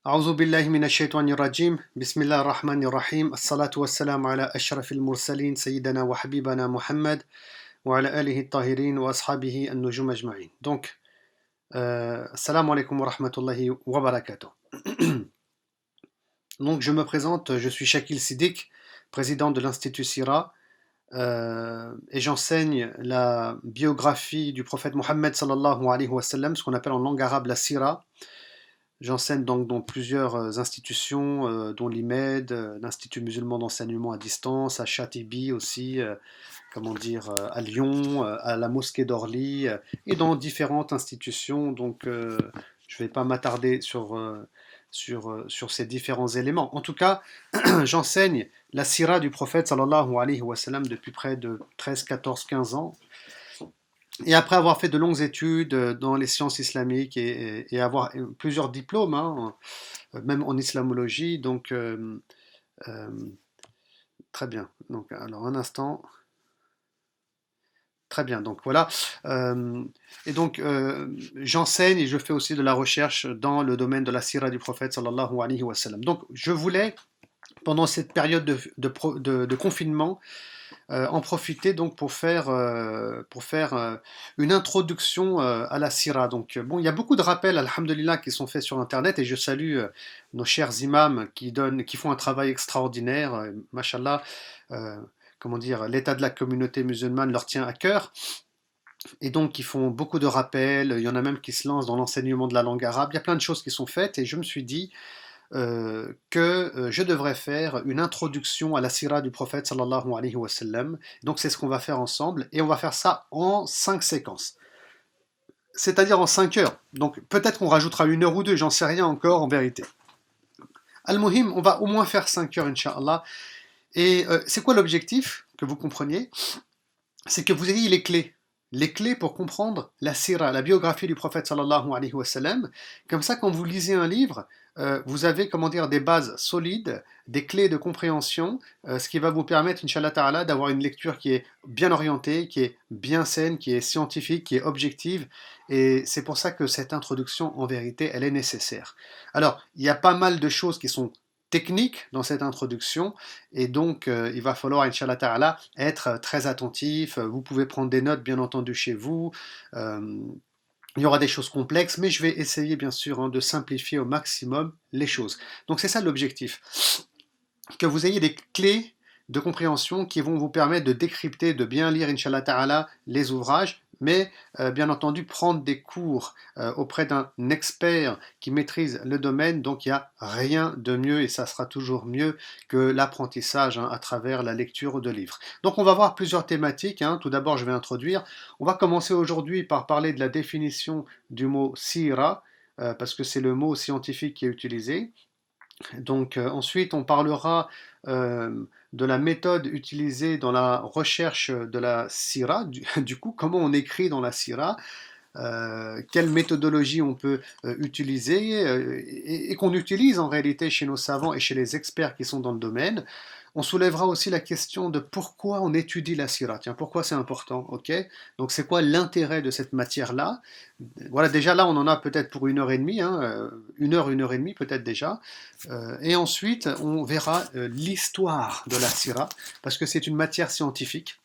أعوذ بالله من الشيطان الرجيم بسم الله الرحمن الرحيم الصلاة والسلام على أشرف المرسلين سيدنا وحبيبنا محمد وعلى آله الطاهرين وأصحابه النجوم أجمعين. Assalamu alaikum wa rahmatullahi wa barakatuh. Donc, je me présente, je suis Shakil Siddiq, président de l'Institut Sira, et j'enseigne la biographie du prophète Mohammed sallallahu alayhi wa sallam, ce qu'on appelle en langue arabe la Sira. J'enseigne donc dans plusieurs institutions, dont l'IMED, l'Institut musulman d'enseignement à distance, à Chatibi aussi, à Lyon, à la mosquée d'Orly, et dans différentes institutions. Donc, je ne vais pas m'attarder sur ces différents éléments. En tout cas, j'enseigne la sira du prophète sallallahu alayhi wa sallam depuis près de 13, 14, 15 ans. Et après avoir fait de longues études dans les sciences islamiques et avoir plusieurs diplômes, hein, même en islamologie, euh, très bien. Donc, alors un instant. Très bien, donc voilà. J'enseigne et je fais aussi de la recherche dans le domaine de la sira du prophète sallallahu alayhi wa sallam. Donc, je voulais, pendant cette période de confinement, en profiter donc pour faire une introduction à la sira. Donc bon, il y a beaucoup de rappels, alhamdulillah, qui sont faits sur Internet et je salue nos chers imams qui font un travail extraordinaire, mashallah. euh, l'état de la communauté musulmane leur tient à cœur. Et donc, ils font beaucoup de rappels. Il y en a même qui se lancent dans l'enseignement de la langue arabe. Il y a plein de choses qui sont faites et je me suis dit que je devrais faire une introduction à la sira du prophète sallallahu alayhi wa sallam. Donc c'est ce qu'on va faire ensemble et on va faire ça en 5 séquences. C'est-à-dire en 5 heures. Donc peut-être qu'on rajoutera 1 heure ou deux, j'en sais rien encore en vérité. Al-Muhim, on va au moins faire 5 heures, Inch'Allah. Et c'est quoi l'objectif? Que vous compreniez, c'est que vous ayez les clés. Les clés pour comprendre la sira, la biographie du prophète sallallahu alayhi wa sallam. Comme ça, quand vous lisez un livre, vous avez des bases solides, des clés de compréhension, ce qui va vous permettre, Inch'Allah Ta'ala, d'avoir une lecture qui est bien orientée, qui est bien saine, qui est scientifique, qui est objective. Et c'est pour ça que cette introduction, en vérité, elle est nécessaire. Alors, il y a pas mal de choses qui sont techniques dans cette introduction, et donc il va falloir, Inch'Allah Ta'ala, être très attentif. Vous pouvez prendre des notes, bien entendu, chez vous. Euh, il y aura des choses complexes, mais je vais essayer bien sûr, hein, de simplifier au maximum les choses. Donc c'est ça l'objectif, que vous ayez des clés de compréhension qui vont vous permettre de décrypter, de bien lire, Inch'Allah Ta'ala, les ouvrages, mais bien entendu prendre des cours auprès d'un expert qui maîtrise le domaine. Donc il n'y a rien de mieux et ça sera toujours mieux que l'apprentissage, hein, à travers la lecture de livres. Donc on va voir plusieurs thématiques, hein. Tout d'abord je vais introduire. On va commencer aujourd'hui par parler de la définition du mot sira, parce que c'est le mot scientifique qui est utilisé. Donc ensuite, on parlera de la méthode utilisée dans la recherche de la sira, du coup, comment on écrit dans la sira, quelle méthodologie on peut utiliser et qu'on utilise en réalité chez nos savants et chez les experts qui sont dans le domaine. On soulèvera aussi la question de pourquoi on étudie la sira. Tiens, pourquoi c'est important, ok? Donc c'est quoi l'intérêt de cette matière-là? Voilà, déjà là, on en a peut-être pour 1 heure et demie, hein, 1 heure, 1 heure et demie peut-être déjà. Et ensuite, on verra l'histoire de la sira, parce que c'est une matière scientifique.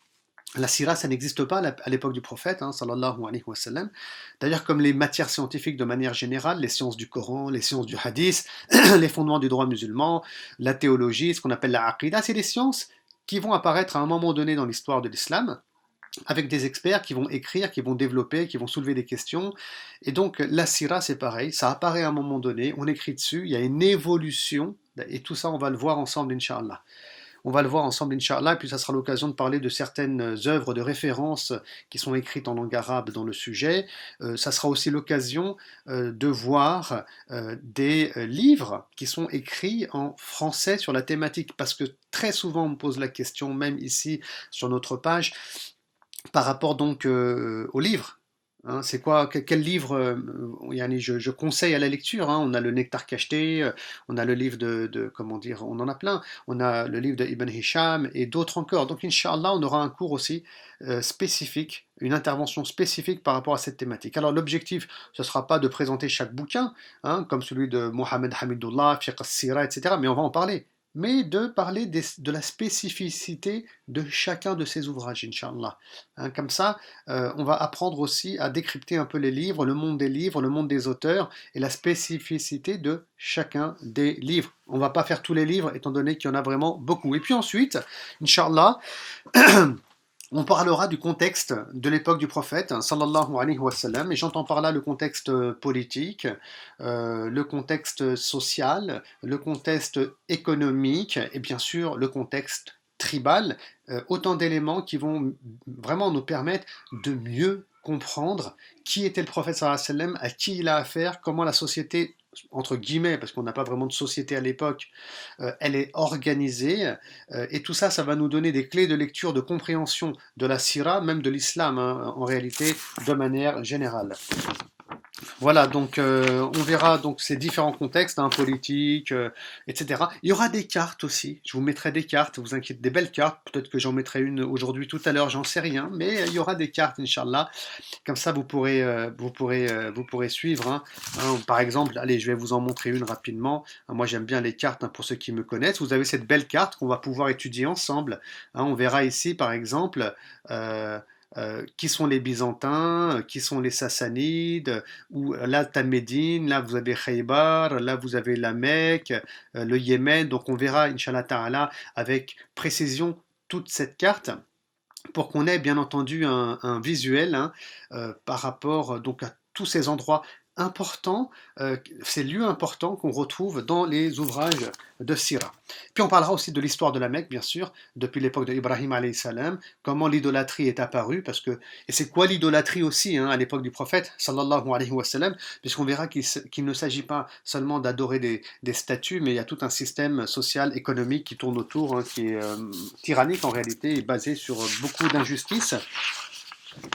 La sira, ça n'existe pas à l'époque du prophète, hein, sallallahu alayhi wa sallam. D'ailleurs, comme les matières scientifiques de manière générale, les sciences du Coran, les sciences du hadith, les fondements du droit musulman, la théologie, ce qu'on appelle la aqidah, c'est des sciences qui vont apparaître à un moment donné dans l'histoire de l'islam, avec des experts qui vont écrire, qui vont développer, qui vont soulever des questions. Et donc la sira, c'est pareil, ça apparaît à un moment donné, on écrit dessus, il y a une évolution, et tout ça, on va le voir ensemble, Inch'Allah. On va le voir ensemble, Inch'Allah, et puis ça sera l'occasion de parler de certaines œuvres de référence qui sont écrites en langue arabe dans le sujet. Ça sera aussi l'occasion de voir des livres qui sont écrits en français sur la thématique, parce que très souvent on me pose la question, même ici sur notre page, par rapport donc aux livres. Hein, c'est quoi, quel livre yani je conseille à la lecture, hein. On a le Nectar cacheté, on a le livre comment dire, on en a plein. On a le livre de Ibn Hisham et d'autres encore. Donc, Inch'Allah, on aura un cours aussi spécifique, une intervention spécifique par rapport à cette thématique. Alors, l'objectif, ce ne sera pas de présenter chaque bouquin, hein, comme celui de Mohamed Hamidullah, Fiqh as-Sira, etc. Mais on va en parler. Mais de parler de la spécificité de chacun de ces ouvrages, Inch'Allah. Hein, comme ça, on va apprendre aussi à décrypter un peu les livres, le monde des livres, le monde des auteurs et la spécificité de chacun des livres. On ne va pas faire tous les livres étant donné qu'il y en a vraiment beaucoup. Et puis ensuite, Inch'Allah, on parlera du contexte de l'époque du prophète, hein, sallallahu alayhi wa sallam, et j'entends par là le contexte politique, le contexte social, le contexte économique, et bien sûr le contexte tribal, autant d'éléments qui vont vraiment nous permettre de mieux comprendre qui était le prophète sallallahu alayhi wa sallam, à qui il a affaire, comment la société, entre guillemets, parce qu'on n'a pas vraiment de société à l'époque, elle est organisée, et tout ça, ça va nous donner des clés de lecture, de compréhension de la sira, même de l'islam, hein, en réalité, de manière générale. Voilà, donc on verra donc ces différents contextes, hein, politiques, etc. Il y aura des cartes aussi. Je vous mettrai des cartes, vous inquiétez, des belles cartes. Peut-être que j'en mettrai une aujourd'hui, tout à l'heure, j'en sais rien, mais il y aura des cartes, Inch'Allah. Comme ça, vous pourrez suivre. Hein. Hein, par exemple, allez, je vais vous en montrer une rapidement. Hein, moi, j'aime bien les cartes, hein, pour ceux qui me connaissent. Vous avez cette belle carte qu'on va pouvoir étudier ensemble. Hein, on verra ici, par exemple. Qui sont les Byzantins, qui sont les Sassanides, ou là, t'as Médine, là, vous avez Khaybar, là, vous avez la Mecque, le Yémen. Donc, on verra, Inch'Allah Ta'ala, avec précision toute cette carte pour qu'on ait bien entendu un visuel, hein, par rapport donc à tous ces endroits importants, ces lieux importants qu'on retrouve dans les ouvrages de Sira. Puis on parlera aussi de l'histoire de la Mecque, bien sûr, depuis l'époque de Ibrahim alayhi salam, comment l'idolâtrie est apparue, parce que, et c'est quoi l'idolâtrie aussi, hein, à l'époque du prophète, sallallahu alayhi wa sallam, puisqu'on verra qu'il ne s'agit pas seulement d'adorer des statues, mais il y a tout un système social, économique qui tourne autour, hein, qui est tyrannique en réalité, et basé sur beaucoup d'injustices.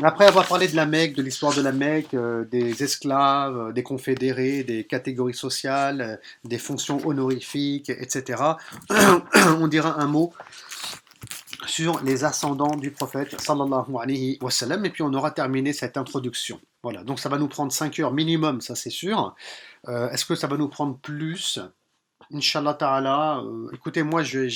Après avoir parlé de la Mecque, de l'histoire de la Mecque, des esclaves, des confédérés, des catégories sociales, des fonctions honorifiques, etc., on dira un mot sur les ascendants du prophète sallallahu alayhi wa sallam, et puis on aura terminé cette introduction. Voilà, donc ça va nous prendre 5 heures minimum, ça c'est sûr. Est-ce que ça va nous prendre plus? Inch'Allah Ta'ala, écoutez, moi je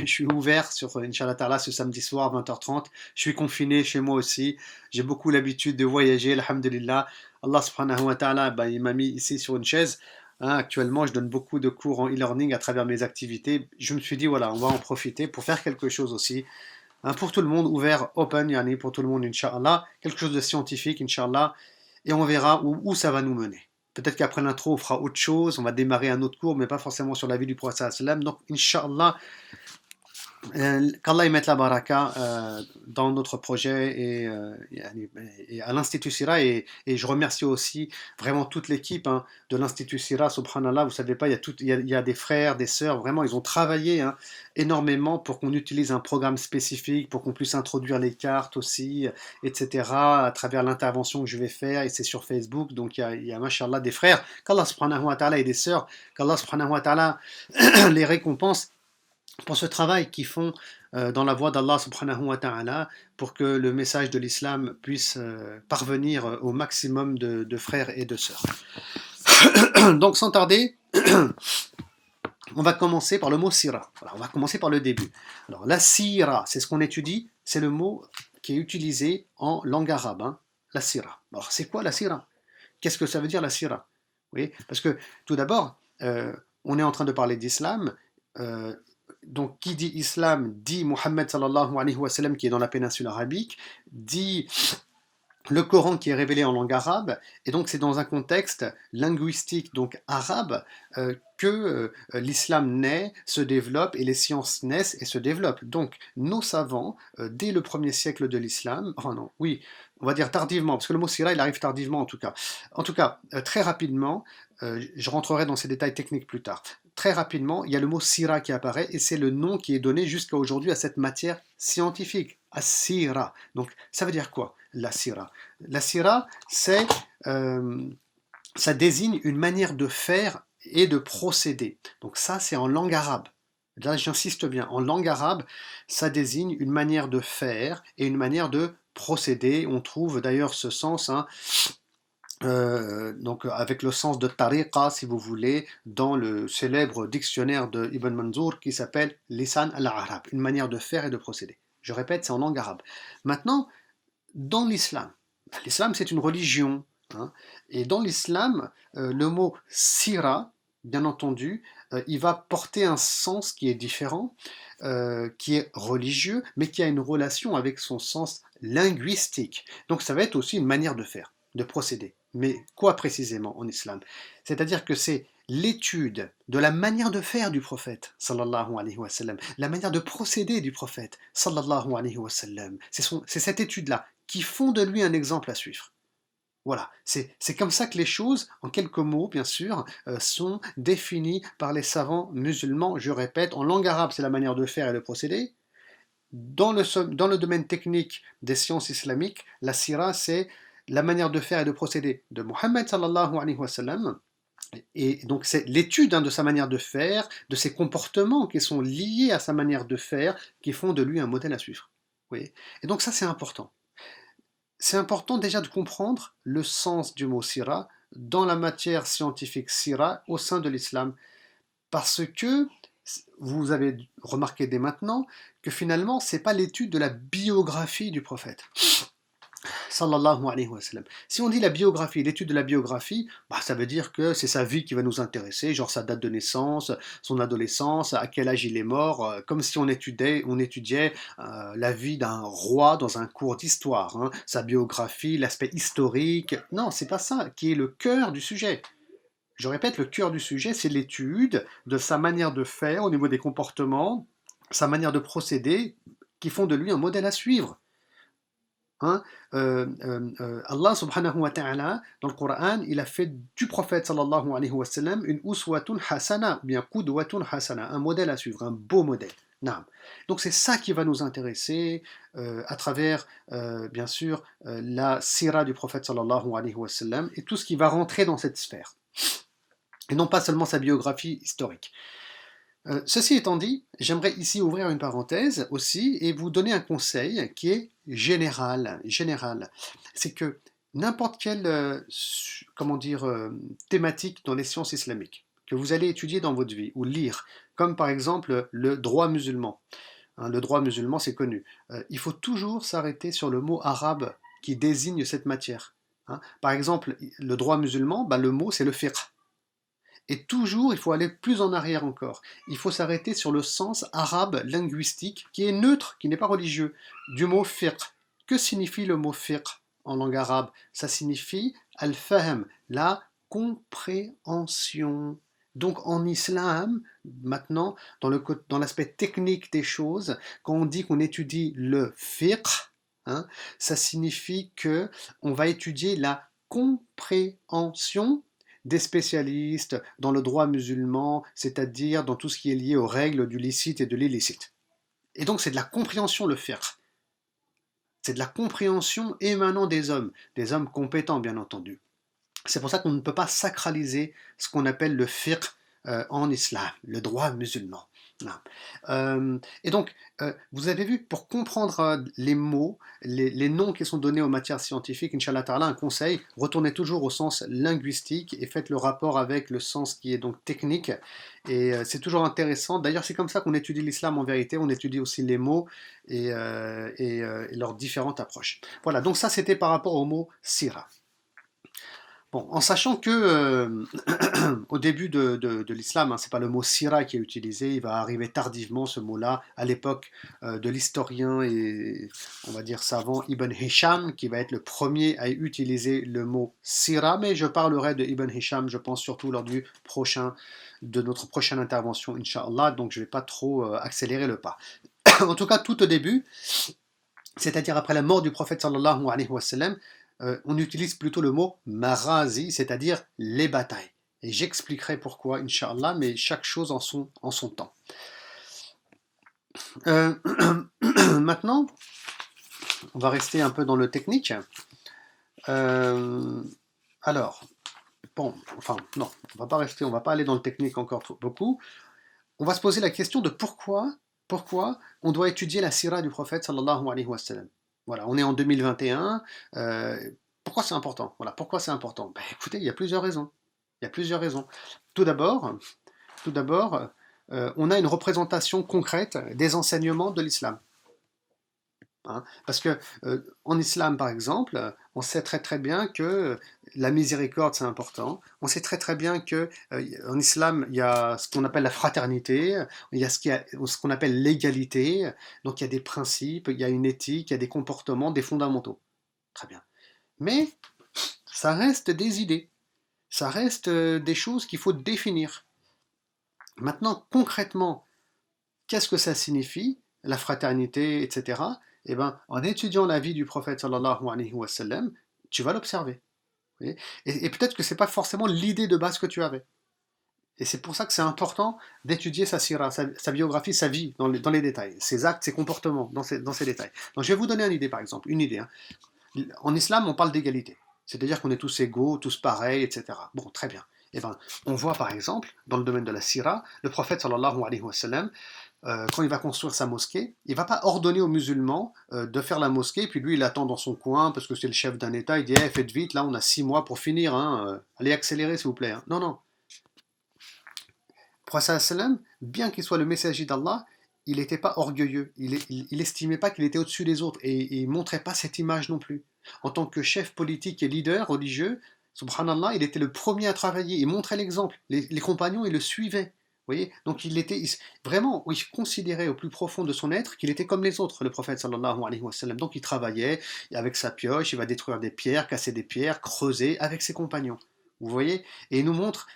suis ouvert sur Inch'Allah Ta'ala ce samedi soir 20h30. Je suis confiné chez moi aussi. J'ai beaucoup l'habitude de voyager, alhamdulillah. Allah subhanahu wa ta'ala, bah, il m'a mis ici sur une chaise. Hein, actuellement, je donne beaucoup de cours en e-learning à travers mes activités. Je me suis dit, voilà, on va en profiter pour faire quelque chose aussi. Hein, pour tout le monde, ouvert, open, yani, pour tout le monde, Inch'Allah. Quelque chose de scientifique, Inch'Allah. Et on verra où ça va nous mener. Peut-être qu'après l'intro, on fera autre chose, on va démarrer un autre cours, mais pas forcément sur la vie du prophète sallam. Donc, Inch'Allah, qu'Allah y mette la baraka dans notre projet et à l'Institut Sira. Et je remercie aussi vraiment toute l'équipe, hein, de l'Institut Sira, subhanallah. Vous savez pas, il y a des frères, des sœurs, vraiment, ils ont travaillé, hein, énormément pour qu'on utilise un programme spécifique, pour qu'on puisse introduire les cartes aussi, etc., à travers l'intervention que je vais faire. Et c'est sur Facebook, donc il y a mashallah, des frères, qu'Allah subhanahu wa ta'ala, et des sœurs, qu'Allah subhanahu wa ta'ala les récompense pour ce travail qu'ils font dans la voie d'Allah subhanahu wa ta'ala, pour que le message de l'islam puisse parvenir au maximum de frères et de sœurs. Donc sans tarder, on va commencer par le mot sira. Voilà, on va commencer par le début. Alors la sira, c'est ce qu'on étudie, c'est le mot qui est utilisé en langue arabe, hein, la sira. Alors c'est quoi la sira? Qu'est-ce que ça veut dire la sira? Oui, parce que tout d'abord, on est en train de parler d'islam. Donc, qui dit islam dit Mohammed sallallahu alayhi wa sallam, qui est dans la péninsule arabique, dit le Coran qui est révélé en langue arabe, et donc c'est dans un contexte linguistique, donc arabe, que l'islam naît, se développe, et les sciences naissent et se développent. Donc nos savants, dès le premier siècle de l'islam, enfin non, oui, on va dire tardivement, parce que le mot sira, il arrive tardivement en tout cas. En tout cas, très rapidement, je rentrerai dans ces détails techniques plus tard. Très rapidement, il y a le mot sira qui apparaît et c'est le nom qui est donné jusqu'à aujourd'hui à cette matière scientifique, as-sira. Donc, ça veut dire quoi, la sira? La sira, euh, ça désigne une manière de faire et de procéder. Donc ça, c'est en langue arabe. Là, j'insiste bien, en langue arabe, ça désigne une manière de faire et une manière de procéder. On trouve d'ailleurs ce sens, hein, donc avec le sens de tariqa, si vous voulez, dans le célèbre dictionnaire de Ibn Manzour qui s'appelle Lisan al-Arab, une manière de faire et de procéder. Je répète, c'est en langue arabe. Maintenant, dans l'islam c'est une religion, hein, et dans l'islam, le mot sira, bien entendu, il va porter un sens qui est différent, qui est religieux, mais qui a une relation avec son sens linguistique. Donc ça va être aussi une manière de faire, de procéder. Mais quoi précisément en islam? C'est-à-dire que c'est l'étude de la manière de faire du prophète, sallallahu alayhi wa sallam, la manière de procéder du prophète, sallallahu alayhi wa sallam. C'est cette étude-là qui font de lui un exemple à suivre. Voilà, c'est comme ça que les choses, en quelques mots bien sûr, sont définies par les savants musulmans. Je répète, en langue arabe, c'est la manière de faire et de procéder. Dans le domaine technique des sciences islamiques, la sira, c'est la manière de faire et de procéder de Mohammed sallallahu alayhi wa sallam. Et donc c'est l'étude, hein, de sa manière de faire, de ses comportements qui sont liés à sa manière de faire, qui font de lui un modèle à suivre. Oui. Et donc ça c'est important. C'est important déjà de comprendre le sens du mot sira dans la matière scientifique sira au sein de l'islam. Parce que vous avez remarqué dès maintenant que finalement, ce n'est pas l'étude de la biographie du prophète. Sallallahu alayhi wa sallam. Si on dit la biographie, l'étude de la biographie, bah, ça veut dire que c'est sa vie qui va nous intéresser, genre sa date de naissance, son adolescence, à quel âge il est mort, comme si on étudiait la vie d'un roi dans un cours d'histoire, hein, sa biographie, l'aspect historique. Non, c'est pas ça qui est le cœur du sujet. Je répète, le cœur du sujet, c'est l'étude de sa manière de faire au niveau des comportements, sa manière de procéder, qui font de lui un modèle à suivre. Hein, Allah subhanahu wa ta'ala, dans le Coran, il a fait du prophète sallallahu alayhi wa sallam une uswatun hasana, ou bien qudwatun hasana, un modèle à suivre, un beau modèle. Naam. Donc c'est ça qui va nous intéresser à travers, bien sûr, la sira du prophète sallallahu alayhi wa sallam et tout ce qui va rentrer dans cette sphère. Et non pas seulement sa biographie historique. Ceci étant dit, j'aimerais ici ouvrir une parenthèse aussi et vous donner un conseil qui est général. C'est que n'importe quelle comment dire, thématique dans les sciences islamiques que vous allez étudier dans votre vie ou lire, comme par exemple le droit musulman. Hein, le droit musulman, c'est connu. Il faut toujours s'arrêter sur le mot arabe qui désigne cette matière. Hein. Par exemple, le droit musulman, bah, le mot c'est le fiqh. Et toujours, il faut aller plus en arrière encore. Il faut s'arrêter sur le sens arabe linguistique qui est neutre, qui n'est pas religieux, du mot fiqh. Que signifie le mot fiqh en langue arabe? Ça signifie al-fahm, la compréhension. Donc en islam, maintenant, dans l'aspect technique des choses, quand on dit qu'on étudie le fiqh, hein, ça signifie que on va étudier la compréhension des spécialistes dans le droit musulman, c'est-à-dire dans tout ce qui est lié aux règles du licite et de l'illicite. Et donc c'est de la compréhension le fiqh. C'est de la compréhension émanant des hommes compétents bien entendu. C'est pour ça qu'on ne peut pas sacraliser ce qu'on appelle le fiqh en islam, le droit musulman. Et donc, vous avez vu, pour comprendre les mots, les noms qui sont donnés aux matières scientifiques, Inch'Allah Ta'ala, un conseil, retournez toujours au sens linguistique et faites le rapport avec le sens qui est donc technique. Et c'est toujours intéressant. D'ailleurs, c'est comme ça qu'on étudie l'islam en vérité. On étudie aussi les mots et leurs différentes approches. Voilà, donc ça c'était par rapport au mot sira. Bon, en sachant que au début de l'islam, hein, c'est pas le mot sira qui est utilisé, il va arriver tardivement ce mot-là à l'époque de l'historien et on va dire savant Ibn Hisham qui va être le premier à utiliser le mot sira, mais je parlerai de Ibn Hisham, je pense surtout lors de notre prochaine intervention, Inch'Allah, donc je vais pas trop accélérer le pas. En tout cas, tout au début, c'est-à-dire après la mort du prophète sallallahu alayhi wa sallam, on utilise plutôt le mot marazi, c'est-à-dire les batailles. Et j'expliquerai pourquoi, Inch'Allah, mais chaque chose en son temps. Euh, Maintenant, on va rester un peu dans le technique. Euh, alors, bon, enfin, non, on va pas aller dans le technique encore beaucoup. On va se poser la question de pourquoi on doit étudier la sira du prophète sallallahu alayhi wa sallam. Voilà, on est en 2021. Pourquoi c'est important? Voilà, pourquoi c'est important? Ben, écoutez, il y a plusieurs raisons. Il y a plusieurs raisons. Tout d'abord, tout d'abord, on a une représentation concrète des enseignements de l'islam. Hein. Parce que en islam, par exemple, on sait très très bien que la miséricorde, c'est important. On sait très très bien que en islam, il y a ce qu'on appelle la fraternité, il y a ce qu'on appelle l'égalité. Donc il y a des principes, il y a une éthique, il y a des comportements, des fondamentaux. Très bien. Mais ça reste des idées. Ça reste des choses qu'il faut définir. Maintenant, concrètement, qu'est-ce que ça signifie, la fraternité, etc. Eh ben, en étudiant la vie du prophète sallallahu alayhi wa sallam, tu vas l'observer. Et peut-être que c'est pas forcément l'idée de base que tu avais. Et c'est pour ça que c'est important d'étudier sa sira, sa biographie, sa vie, dans les détails, ses actes, ses comportements, dans ces détails. Donc je vais vous donner une idée, par exemple, une idée. Hein. En islam, on parle d'égalité. C'est-à-dire qu'on est tous égaux, tous pareils, etc. Bon, très bien. Eh ben, on voit par exemple, dans le domaine de la sira, le prophète sallallahu alayhi wa sallam, quand il va construire sa mosquée, il ne va pas ordonner aux musulmans de faire la mosquée, puis lui il attend dans son coin parce que c'est le chef d'un État, il dit hey, faites vite, là on a 6 mois pour finir, hein, allez accélérer s'il vous plaît. Hein. Non, non. Le prophète sallam, bien qu'il soit le messager d'Allah, il n'était pas orgueilleux, il estimait pas qu'il était au-dessus des autres et il ne montrait pas cette image non plus. En tant que chef politique et leader religieux, subhanallah, il était le premier à travailler, il montrait l'exemple, les compagnons ils le suivaient. Vous voyez. Donc vraiment, il considérait au plus profond de son être qu'il était comme les autres, le prophète sallallahu alayhi wa sallam. Donc il travaillait avec sa pioche, il va détruire des pierres, casser des pierres, creuser avec ses compagnons. Vous voyez. Et il nous montre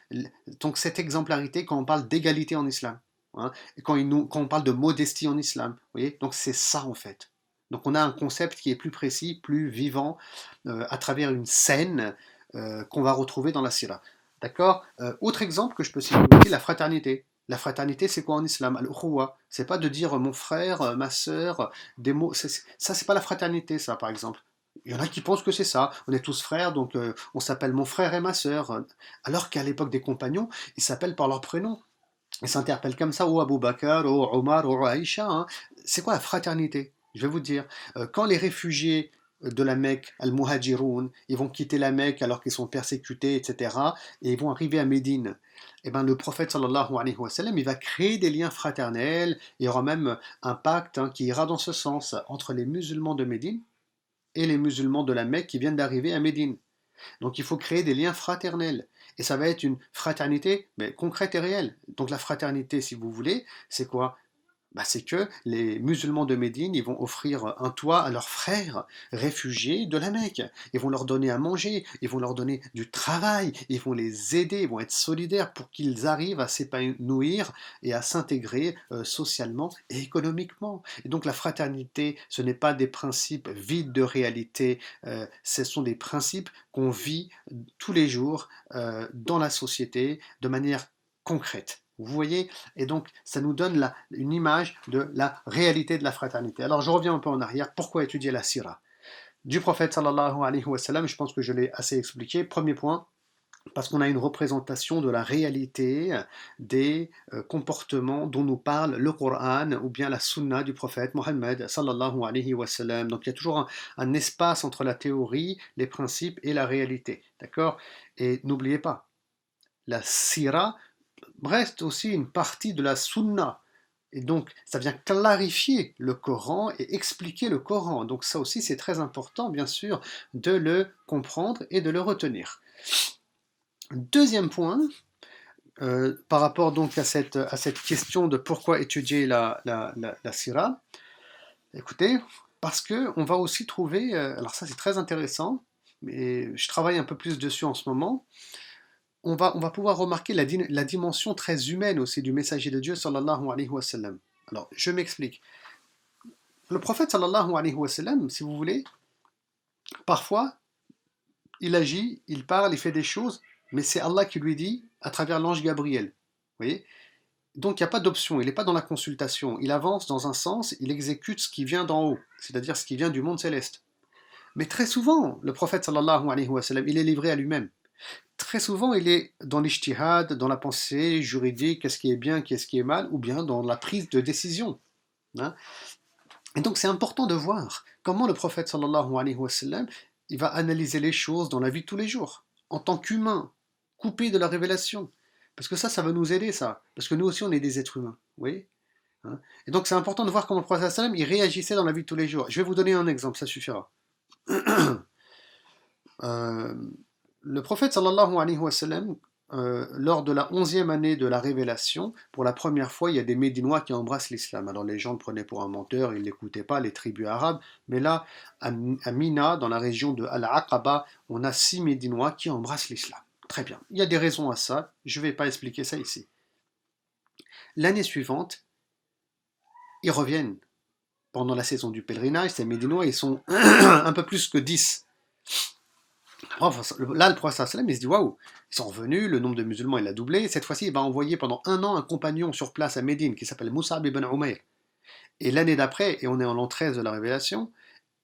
donc cette exemplarité quand on parle d'égalité en islam. Hein, et quand on parle de modestie en islam. Vous voyez. Donc c'est ça en fait. Donc on a un concept qui est plus précis, plus vivant, à travers une scène qu'on va retrouver dans la sira. D'accord. Autre exemple que je peux citer aussi, la fraternité. La fraternité, c'est quoi en islam? Al-ukhuwa. C'est pas de dire mon frère, ma sœur, des mots. Ça, c'est pas la fraternité, ça, par exemple. Il y en a qui pensent que c'est ça. On est tous frères, donc on s'appelle mon frère et ma sœur. Alors qu'à l'époque des compagnons, ils s'appellent par leur prénom. Ils s'interpellent comme ça, ou Abu Bakr, ou Omar, ou Aïcha. Hein. C'est quoi la fraternité? Je vais vous dire. Quand les réfugiés de la Mecque, Al-Muhajiroun, ils vont quitter la Mecque alors qu'ils sont persécutés, etc., et ils vont arriver à Médine. Et ben, le prophète sallallahu alayhi wa sallam, il va créer des liens fraternels. Il y aura même un pacte hein, qui ira dans ce sens entre les musulmans de Médine et les musulmans de la Mecque qui viennent d'arriver à Médine. Donc il faut créer des liens fraternels. Et ça va être une fraternité mais concrète et réelle. Donc la fraternité, si vous voulez, c'est quoi? Bah, c'est que les musulmans de Médine, ils vont offrir un toit à leurs frères réfugiés de la Mecque. Ils vont leur donner à manger, ils vont leur donner du travail, ils vont les aider, ils vont être solidaires pour qu'ils arrivent à s'épanouir et à s'intégrer socialement et économiquement. Et donc la fraternité, ce n'est pas des principes vides de réalité, ce sont des principes qu'on vit tous les jours dans la société de manière concrète. Vous voyez. Et donc, ça nous donne une image de la réalité de la fraternité. Alors, je reviens un peu en arrière. Pourquoi étudier la sira du prophète sallallahu alayhi wa sallam? Je pense que je l'ai assez expliqué. Premier point, parce qu'on a une représentation de la réalité des comportements dont nous parle le Coran ou bien la sunna du prophète Mohammed sallallahu alayhi wa sallam. Donc il y a toujours un espace entre la théorie, les principes et la réalité. D'accord. Et n'oubliez pas, la sira reste aussi une partie de la sunna. Et donc, ça vient clarifier le Coran et expliquer le Coran. Donc ça aussi, c'est très important, bien sûr, de le comprendre et de le retenir. Deuxième point, par rapport donc à cette question de pourquoi étudier la sira, écoutez, parce qu'on va aussi trouver, alors ça c'est très intéressant, mais je travaille un peu plus dessus en ce moment, on va pouvoir remarquer la dimension très humaine aussi du messager de Dieu, sallallahu alayhi wa sallam. Alors, je m'explique. Le prophète sallallahu alayhi wa sallam, si vous voulez, parfois, il agit, il parle, il fait des choses, mais c'est Allah qui lui dit à travers l'ange Gabriel. Vous voyez? Donc il n'y a pas d'option, il n'est pas dans la consultation. Il avance dans un sens, il exécute ce qui vient d'en haut, c'est-à-dire ce qui vient du monde céleste. Mais très souvent, le prophète sallallahu alayhi wa sallam, il est livré à lui-même. Très souvent, il est dans l'ijtihad, dans la pensée juridique, qu'est-ce qui est bien, qu'est-ce qui est mal, ou bien dans la prise de décision. Hein. Et donc c'est important de voir comment le prophète sallallahu alayhi wa sallam, il va analyser les choses dans la vie de tous les jours, en tant qu'humain, coupé de la révélation. Parce que ça va nous aider, ça. Parce que nous aussi, on est des êtres humains. Vous voyez? Hein. Et donc c'est important de voir comment le prophète sallallahu alayhi wa sallam, il réagissait dans la vie de tous les jours. Je vais vous donner un exemple, ça suffira. Euh, le prophète sallallahu alayhi wa sallam, lors de la 11e année de la révélation, pour la première fois, il y a des Médinois qui embrassent l'islam. Alors les gens le prenaient pour un menteur, ils ne l'écoutaient pas, les tribus arabes. Mais là, à Mina, dans la région de Al-Aqaba, on a 6 Médinois qui embrassent l'islam. Très bien. Il y a des raisons à ça, je ne vais pas expliquer ça ici. L'année suivante, ils reviennent. Pendant la saison du pèlerinage, ces Médinois, ils sont un peu plus que 10. Là, le prophète sallam, il se dit waouh, ils sont revenus, le nombre de musulmans il a doublé. Cette fois-ci, il va envoyer pendant un an un compagnon sur place à Médine qui s'appelle Mus'ab ibn Umayr. Et l'année d'après, et on est en l'an 13 de la révélation,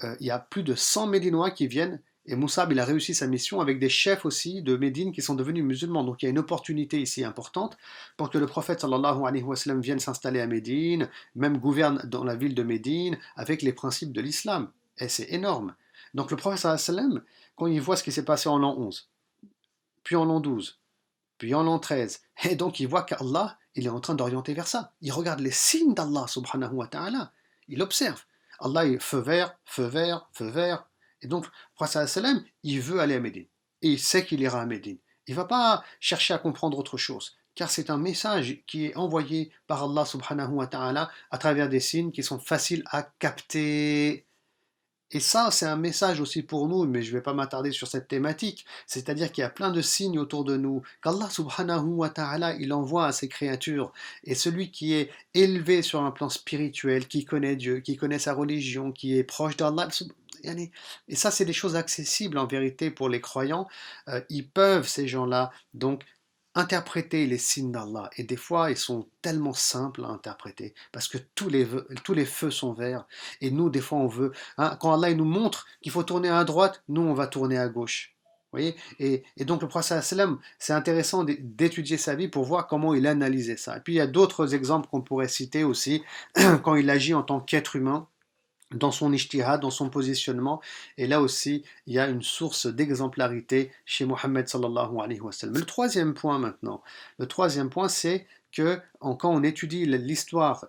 il y a plus de 100 Médinois qui viennent. Et Mus'ab, il a réussi sa mission avec des chefs aussi de Médine qui sont devenus musulmans. Donc il y a une opportunité ici importante pour que le prophète sallallahu alayhi wa sallam vienne s'installer à Médine, même gouverne dans la ville de Médine avec les principes de l'islam. Et c'est énorme. Donc le prophète sallallahu alayhi wa sallam, quand il voit ce qui s'est passé en l'an 11, puis en l'an 12, puis en l'an 13, et donc il voit qu'Allah, il est en train d'orienter vers ça. Il regarde les signes d'Allah subhanahu wa ta'ala, il observe. Allah est feu vert, feu vert, feu vert. Et donc, le prophète sallam, il veut aller à Médine. Et il sait qu'il ira à Médine. Il ne va pas chercher à comprendre autre chose, car c'est un message qui est envoyé par Allah subhanahu wa ta'ala à travers des signes qui sont faciles à capter. Et ça, c'est un message aussi pour nous, mais je ne vais pas m'attarder sur cette thématique. C'est-à-dire qu'il y a plein de signes autour de nous, qu'Allah subhanahu wa ta'ala, il envoie à ses créatures. Et celui qui est élevé sur un plan spirituel, qui connaît Dieu, qui connaît sa religion, qui est proche d'Allah, et ça, c'est des choses accessibles en vérité pour les croyants. Ils peuvent, ces gens-là, donc interpréter les signes d'Allah. Et des fois, ils sont tellement simples à interpréter, parce que tous les feux sont verts. Et nous, des fois, on veut... Hein, quand Allah il nous montre qu'il faut tourner à droite, nous, on va tourner à gauche. Vous voyez et donc le prophète sallam, c'est intéressant d'étudier sa vie pour voir comment il analysait ça. Et puis il y a d'autres exemples qu'on pourrait citer aussi, quand il agit en tant qu'être humain, dans son ijtihad, dans son positionnement. Et là aussi, il y a une source d'exemplarité chez Mohammed sallallahu alayhi wa sallam. Le troisième point maintenant, le troisième point, c'est que quand on étudie l'histoire,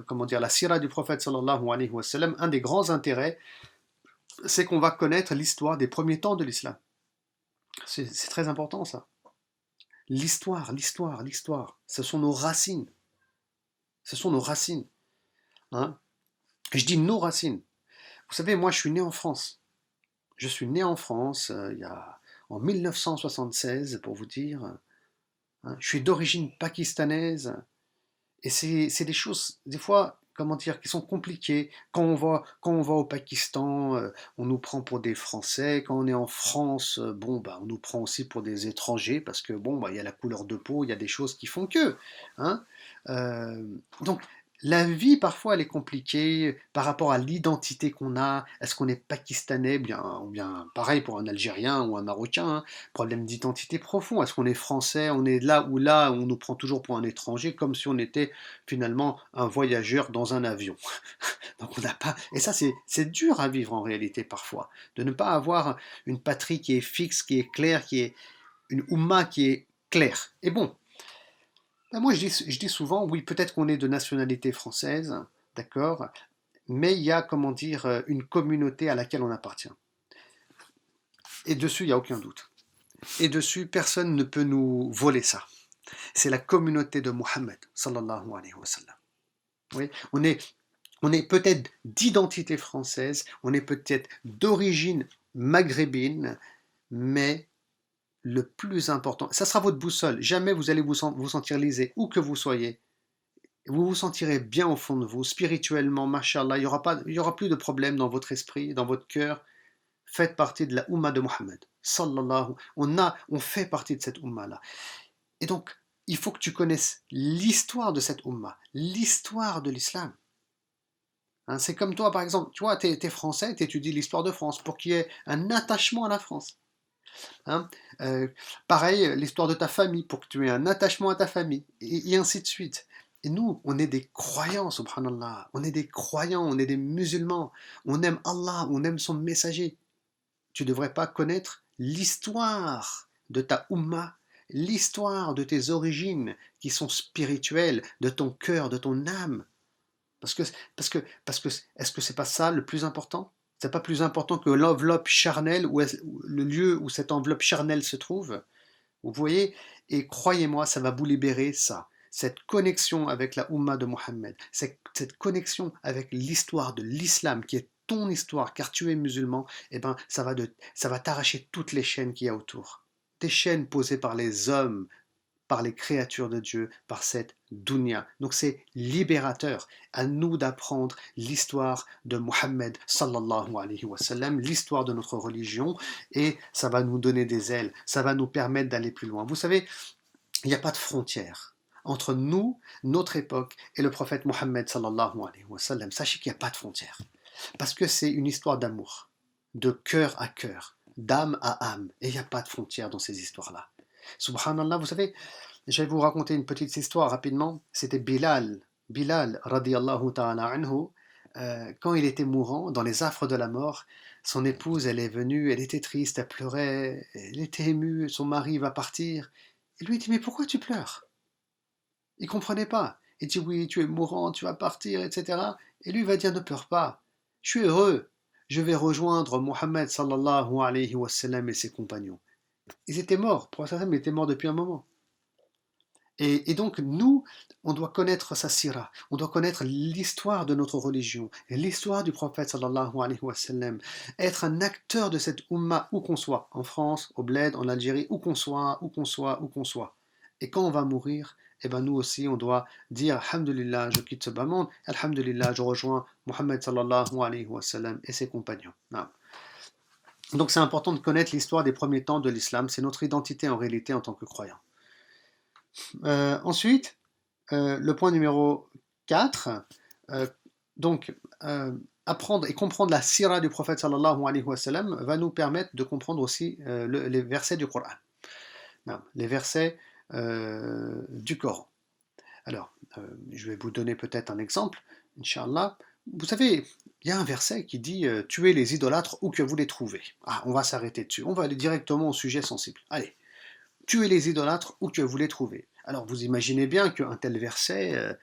comment dire, la sira du prophète sallallahu alayhi wa sallam, un des grands intérêts, c'est qu'on va connaître l'histoire des premiers temps de l'islam. C'est très important ça. L'histoire, l'histoire, l'histoire. Ce sont nos racines. Ce sont nos racines. Hein. Je dis nos racines. Vous savez, moi je suis né en France. Je suis né en France en 1976, pour vous dire. Hein. Je suis d'origine pakistanaise. Et c'est des choses, des fois, comment dire, qui sont compliquées. Quand on va au Pakistan, on nous prend pour des Français. Quand on est en France, bon, bah, on nous prend aussi pour des étrangers, parce que, bon, bah, il y a la couleur de peau, il y a des choses qui font que. Hein. Euh, donc, la vie, parfois, elle est compliquée par rapport à l'identité qu'on a. Est-ce qu'on est pakistanais, ou bien pareil pour un Algérien ou un Marocain, hein, problème d'identité profond. Est-ce qu'on est français, on est là, on nous prend toujours pour un étranger, comme si on était finalement un voyageur dans un avion. Donc on n'a pas. Et ça, c'est dur à vivre en réalité parfois, de ne pas avoir une patrie qui est fixe, qui est claire, qui est une Oumma qui est claire. Et bon, ben moi je dis souvent, oui, peut-être qu'on est de nationalité française, d'accord, mais il y a, comment dire, une communauté à laquelle on appartient. Et dessus, il n'y a aucun doute. Et dessus, personne ne peut nous voler ça. C'est la communauté de Mohammed, sallallahu alayhi wa sallam. Oui, on est peut-être d'identité française, on est peut-être d'origine maghrébine, mais le plus important, ça sera votre boussole, jamais vous allez vous sentir lésé, où que vous soyez. Vous vous sentirez bien au fond de vous, spirituellement, mashallah, il y aura plus de problèmes dans votre esprit, dans votre cœur. Faites partie de la Ummah de Mohammed. Sallallahu. On fait partie de cette Ummah-là. Et donc, il faut que tu connaisses l'histoire de cette Ummah, l'histoire de l'islam. Hein, c'est comme toi, par exemple, tu vois, tu es français, tu étudies l'histoire de France pour qu'il y ait un attachement à la France. Hein. Euh, Pareil, l'histoire de ta famille, pour que tu aies un attachement à ta famille, et ainsi de suite. Et nous, on est des croyants, subhanallah. On est des croyants, on est des musulmans. On aime Allah, on aime son messager. Tu ne devrais pas connaître l'histoire de ta Ummah, l'histoire de tes origines qui sont spirituelles, de ton cœur, de ton âme. Parce que, est-ce que c'est pas ça le plus important? C'est pas plus important que l'enveloppe charnelle, ou le lieu où cette enveloppe charnelle se trouve? Vous voyez? Et croyez-moi, ça va vous libérer, ça. Cette connexion avec la Ummah de Mohammed, cette connexion avec l'histoire de l'islam, qui est ton histoire, car tu es musulman, eh ben, ça va t'arracher toutes les chaînes qu'il y a autour. Des chaînes posées par les hommes, par les créatures de Dieu, par cette dunya. Donc c'est libérateur. À nous d'apprendre l'histoire de Mohammed sallallahu alayhi wa sallam, l'histoire de notre religion, et ça va nous donner des ailes, ça va nous permettre d'aller plus loin. Vous savez, il n'y a pas de frontière entre nous, notre époque, et le prophète Mohammed sallallahu alayhi wa sallam. Sachez qu'il n'y a pas de frontière. Parce que c'est une histoire d'amour, de cœur à cœur, d'âme à âme. Et il n'y a pas de frontière dans ces histoires-là. Subhanallah, vous savez, je vais vous raconter une petite histoire rapidement. C'était Bilal radiallahu ta'ala anhu, quand il était mourant, dans les affres de la mort, son épouse, elle est venue, elle était triste, elle pleurait, elle était émue, son mari va partir. Il lui dit, mais pourquoi tu pleures? Il comprenait pas. Il dit, oui, tu es mourant, tu vas partir, etc. Et lui va dire, ne pleure pas. Je suis heureux. Je vais rejoindre Mohammed sallallahu alayhi wa sallam et ses compagnons. Ils étaient morts. Pour certains, ils étaient morts depuis un moment. Et donc, nous, on doit connaître sa sira, on doit connaître l'histoire de notre religion, l'histoire du prophète sallallahu alayhi wa sallam, être un acteur de cette umma où qu'on soit, en France, au Bled, en Algérie, où qu'on soit, où qu'on soit, où qu'on soit. Et quand on va mourir, eh ben nous aussi, on doit dire Alhamdulillah, je quitte ce bas monde, Alhamdulillah, je rejoins Mohammed sallallahu alayhi wa sallam et ses compagnons. Non. Donc c'est important de connaître l'histoire des premiers temps de l'islam, c'est notre identité en réalité en tant que croyant. Ensuite, le point numéro 4, euh, donc apprendre et comprendre la sira du prophète sallallahu alayhi wa sallam va nous permettre de comprendre aussi les versets du Coran. Non, les versets du Coran. Alors, je vais vous donner peut-être un exemple, Inch'Allah. Vous savez, il y a un verset qui dit tuez les idolâtres où que vous les trouvez. Ah, on va s'arrêter dessus. On va aller directement au sujet sensible. Allez, tuez les idolâtres où que vous les trouvez. Alors vous imaginez bien qu'un tel verset,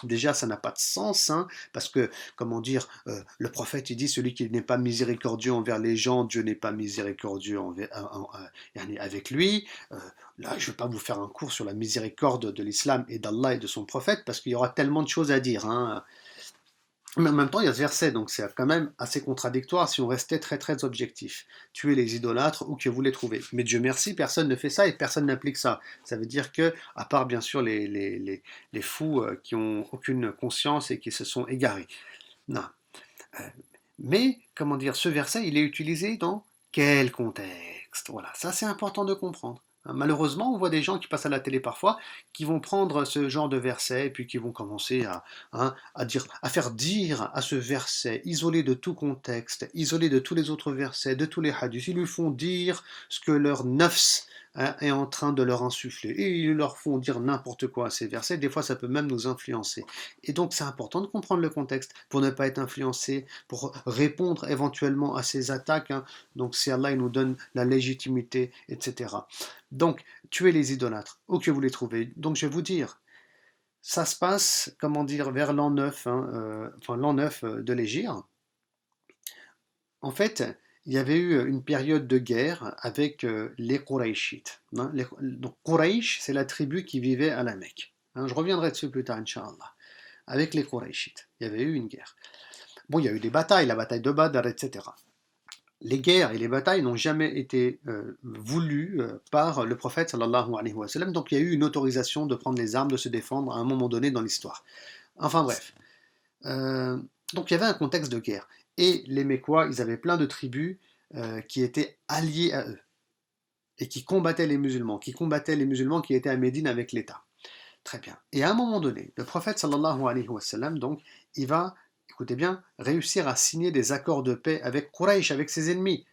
déjà ça n'a pas de sens, hein, parce que, comment dire, le prophète il dit celui qui n'est pas miséricordieux envers les gens, Dieu n'est pas miséricordieux avec lui. Là, je ne vais pas vous faire un cours sur la miséricorde de l'islam et d'Allah et de son prophète, parce qu'il y aura tellement de choses à dire. Hein. Mais en même temps, il y a ce verset, donc c'est quand même assez contradictoire si on restait très très objectif. Tuer les idolâtres où que vous les trouvez. Mais Dieu merci, personne ne fait ça et personne n'applique ça. Ça veut dire que, à part bien sûr les fous qui ont aucune conscience et qui se sont égarés. Non. Euh, mais, comment dire, ce verset, il est utilisé dans quel contexte? Voilà, ça c'est important de comprendre. Malheureusement, on voit des gens qui passent à la télé parfois, qui vont prendre ce genre de verset et puis qui vont commencer à faire dire à ce verset, isolé de tout contexte, isolé de tous les autres versets, de tous les hadiths, ils lui font dire ce que leur nafs est en train de leur insuffler. Et ils leur font dire n'importe quoi à ces versets. Des fois, ça peut même nous influencer. Et donc, c'est important de comprendre le contexte pour ne pas être influencé, pour répondre éventuellement à ces attaques. Hein. Donc, si Allah il nous donne la légitimité, etc. Donc, tuez les idolâtres, où que vous les trouvez. Donc, je vais vous dire, ça se passe, comment dire, vers l'an 9, hein, enfin l'an 9 de l'Hégire. En fait, il y avait eu une période de guerre avec les Qurayshites. Hein. Donc, Quraysh, c'est la tribu qui vivait à la Mecque. Hein, je reviendrai dessus plus tard, Inch'Allah. Avec les Qurayshites, il y avait eu une guerre. Bon, il y a eu des batailles, la bataille de Badr, etc. Les guerres et les batailles n'ont jamais été voulues par le prophète sallallahu alayhi wa sallam, donc il y a eu une autorisation de prendre les armes, de se défendre à un moment donné dans l'histoire. Enfin bref, euh, donc il y avait un contexte de guerre. Et les Mécois, ils avaient plein de tribus qui étaient alliées à eux et qui combattaient les musulmans qui étaient à Médine avec l'État. Très bien. Et à un moment donné, le prophète sallallahu alayhi wa sallam, donc, il va, écoutez bien, réussir à signer des accords de paix avec Quraysh, avec ses ennemis.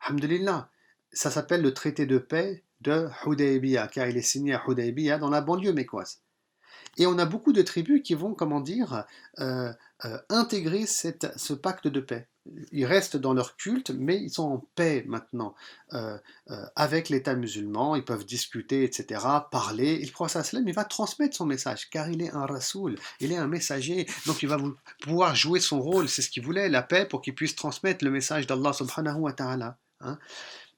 Alhamdulillah. Ça s'appelle le traité de paix de Hudaybiyah, car il est signé à Hudaybiyah dans la banlieue mécoise. Et on a beaucoup de tribus qui vont, comment dire, intégrer ce pacte de paix. Ils restent dans leur culte, mais ils sont en paix maintenant avec l'État musulman, ils peuvent discuter, etc., parler. Et le prophète sallam, il va transmettre son message, car il est un rasoul, il est un messager, donc il va pouvoir jouer son rôle, c'est ce qu'il voulait, la paix, pour qu'il puisse transmettre le message d'Allah subhanahu wa ta'ala. Hein.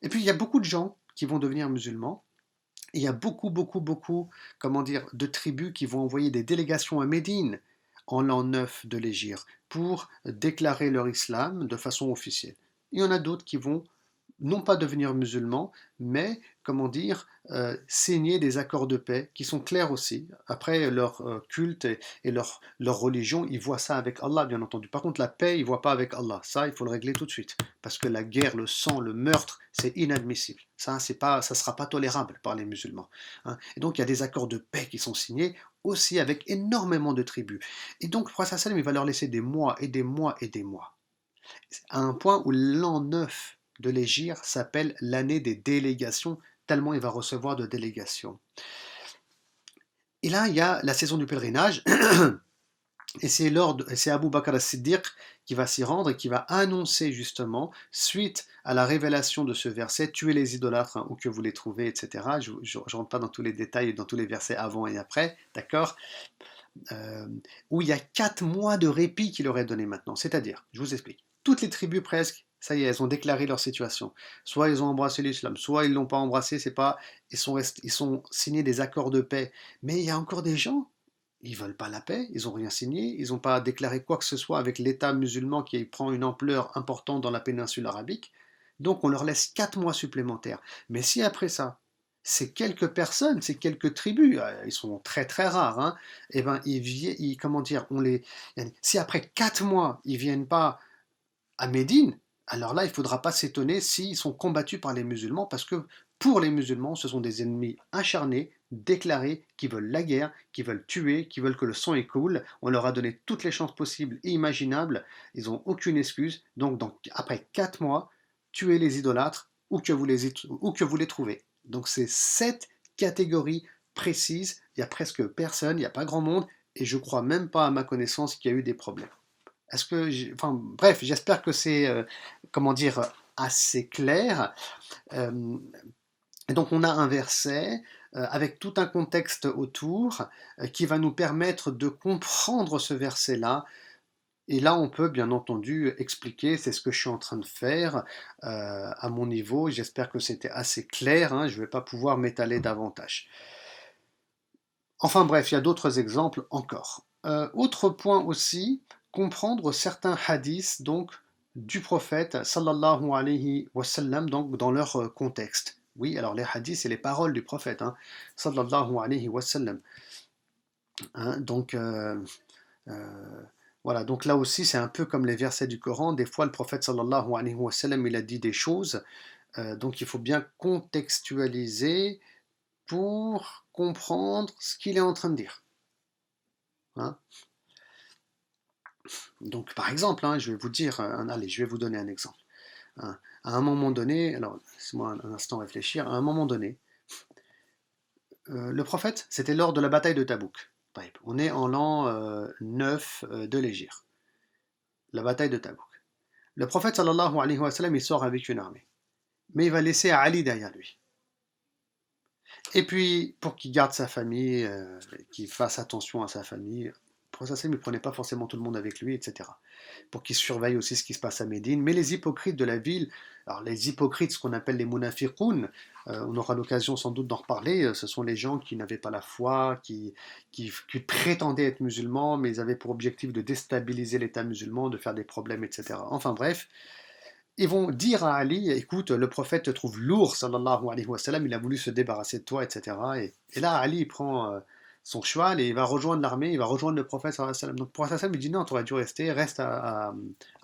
Et puis il y a beaucoup de gens qui vont devenir musulmans, il y a beaucoup, comment dire, de tribus qui vont envoyer des délégations à Médine en l'an 9 de l'Hégire pour déclarer leur islam de façon officielle. Il y en a d'autres qui vont non pas devenir musulmans, mais, comment dire, signer des accords de paix qui sont clairs aussi. Après, leur culte et leur religion, ils voient ça avec Allah, bien entendu. Par contre, la paix, ils ne voient pas avec Allah. Ça, il faut le régler tout de suite. Parce que la guerre, le sang, le meurtre, c'est inadmissible. Ça, ça ne sera pas tolérable par les musulmans. Hein. Et donc, il y a des accords de paix qui sont signés aussi avec énormément de tribus. Et donc, le prophète sallam, il va leur laisser des mois et des mois et des mois. À un point où l'an 9 de l'Hégire s'appelle l'année des délégations, tellement il va recevoir de délégations. Et là, il y a la saison du pèlerinage, et c'est Abu Bakr as-Siddiq qui va s'y rendre et qui va annoncer justement, suite à la révélation de ce verset, tuez les idolâtres hein, où que vous les trouvez, etc. Je ne rentre pas dans tous les détails et dans tous les versets avant et après, d'accord où il y a 4 mois de répit qu'il aurait donné maintenant. C'est-à-dire, je vous explique, toutes les tribus presque, ça y est, elles ont déclaré leur situation. Soit ils ont embrassé l'islam, soit ils ne l'ont pas embrassé, c'est pas, ils sont signés des accords de paix. Mais il y a encore des gens, ils veulent pas la paix, ils n'ont rien signé, ils n'ont pas déclaré quoi que ce soit avec l'État musulman qui prend une ampleur importante dans la péninsule arabique. Donc on leur laisse 4 mois supplémentaires. Mais si après ça, ces quelques personnes, ces quelques tribus, ils sont très rares, hein, et ben comment dire, si après 4 mois ils viennent pas à Médine, alors là il faudra pas s'étonner s'ils sont combattus par les musulmans, parce que pour les musulmans, ce sont des ennemis acharnés, déclarés, qui veulent la guerre, qui veulent tuer, qui veulent que le sang écoule. On leur a donné toutes les chances possibles et imaginables. Ils n'ont aucune excuse. Donc, après 4 mois, tuez les idolâtres où que vous les trouvez. Donc c'est cette catégorie précise. Il y a presque personne, il n'y a pas grand monde, et je crois même pas à ma connaissance qu'il y a eu des problèmes. Enfin, bref, j'espère que c'est, comment dire, assez clair. Euh, et donc on a un verset avec tout un contexte autour qui va nous permettre de comprendre ce verset-là. Et là, on peut bien entendu expliquer, c'est ce que je suis en train de faire à mon niveau. J'espère que c'était assez clair, hein, je ne vais pas pouvoir m'étaler davantage. Enfin bref, il y a d'autres exemples encore. Autre point aussi, comprendre certains hadiths donc, du prophète sallallahu alayhi wa sallam donc, dans leur contexte. Oui, alors les hadiths, c'est les paroles du prophète, hein, sallallahu alayhi wa sallam. Hein, donc, euh, voilà, donc là aussi, c'est un peu comme les versets du Coran. Des fois, le prophète sallallahu alayhi wa sallam, il a dit des choses, donc il faut bien contextualiser pour comprendre ce qu'il est en train de dire. Hein. Donc, par exemple, hein, je vais vous dire, allez, je vais vous donner un exemple. Hein. À un moment donné, alors laissez-moi un instant réfléchir, à un moment donné, le prophète, c'était lors de la bataille de Tabouk. On est en l'an 9 de l'Hégire, la bataille de Tabouk. Le prophète sallallahu alayhi wa sallam, il sort avec une armée, mais il va laisser Ali derrière lui. Et puis, pour qu'il garde sa famille, qu'il fasse attention à sa famille, le prophète ne prenait pas forcément tout le monde avec lui, etc. Pour qu'il surveille aussi ce qui se passe à Médine. Mais les hypocrites de la ville, alors les hypocrites, ce qu'on appelle les munafiqoun, on aura l'occasion sans doute d'en reparler, ce sont les gens qui n'avaient pas la foi, qui prétendaient être musulmans, mais ils avaient pour objectif de déstabiliser l'État musulman, de faire des problèmes, etc. Enfin bref, Ils vont dire à Ali, écoute, le prophète te trouve lourd, sallallahu alayhi wa sallam, il a voulu se débarrasser de toi, etc. Et là, Ali il prend son cheval et il va rejoindre l'armée, il va rejoindre le prophète, sallallahu alayhi wa sallam. Donc, le prophète, sallallahu alayhi wa sallam, il dit non, tu aurais dû rester, reste à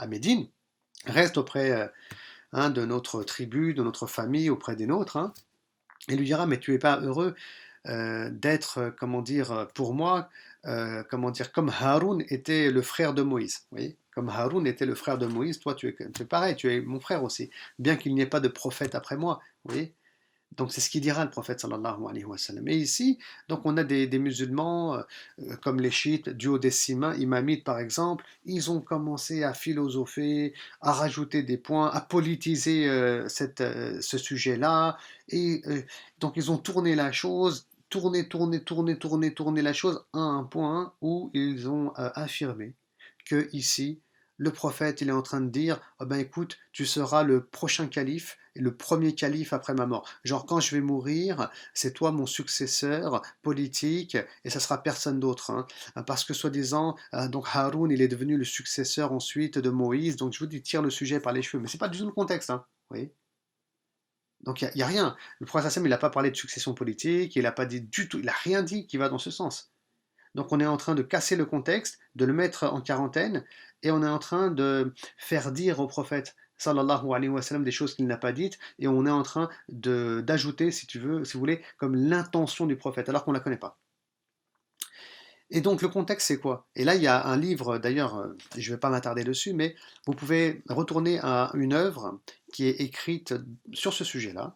Médine, reste auprès hein, de notre tribu, de notre famille, auprès des nôtres, hein, et lui dira, mais tu es pas heureux d'être, comment dire, pour moi, comment dire, comme Haroun était le frère de Moïse. Vous voyez, comme Haroun était le frère de Moïse, toi tu es pareil, tu es mon frère aussi, bien qu'il n'y ait pas de prophète après moi. Vous voyez, donc c'est ce qu'il dira le prophète sallallahu alayhi wa sallam. Et ici, donc on a des musulmans comme les chiites, duodécimains, imamites par exemple, ils ont commencé à philosopher, à rajouter des points, à politiser ce sujet-là. Et donc ils ont tourné la chose, tourné la chose à un point où ils ont affirmé que ici, le prophète, il est en train de dire, oh ben écoute, tu seras le prochain calife et le premier calife après ma mort. Genre quand je vais mourir, c'est toi mon successeur politique et ça sera personne d'autre. Hein. Parce que soi-disant, donc Haroun, il est devenu le successeur ensuite de Moïse. Donc je vous dis, tire le sujet par les cheveux, mais c'est pas du tout le contexte. Hein. Vous voyez, donc il y a rien. Le prophète Hassan, il n'a pas parlé de succession politique, il n'a pas dit du tout, il n'a rien dit qui va dans ce sens. Donc on est en train de casser le contexte, de le mettre en quarantaine, et on est en train de faire dire au prophète sallallahu alayhi wa sallam des choses qu'il n'a pas dites, et on est en train d'ajouter, si tu veux, si vous voulez, comme l'intention du prophète, alors qu'on ne la connaît pas. Et donc le contexte c'est quoi? Et là il y a un livre, d'ailleurs, je ne vais pas m'attarder dessus, mais vous pouvez retourner à une œuvre qui est écrite sur ce sujet-là,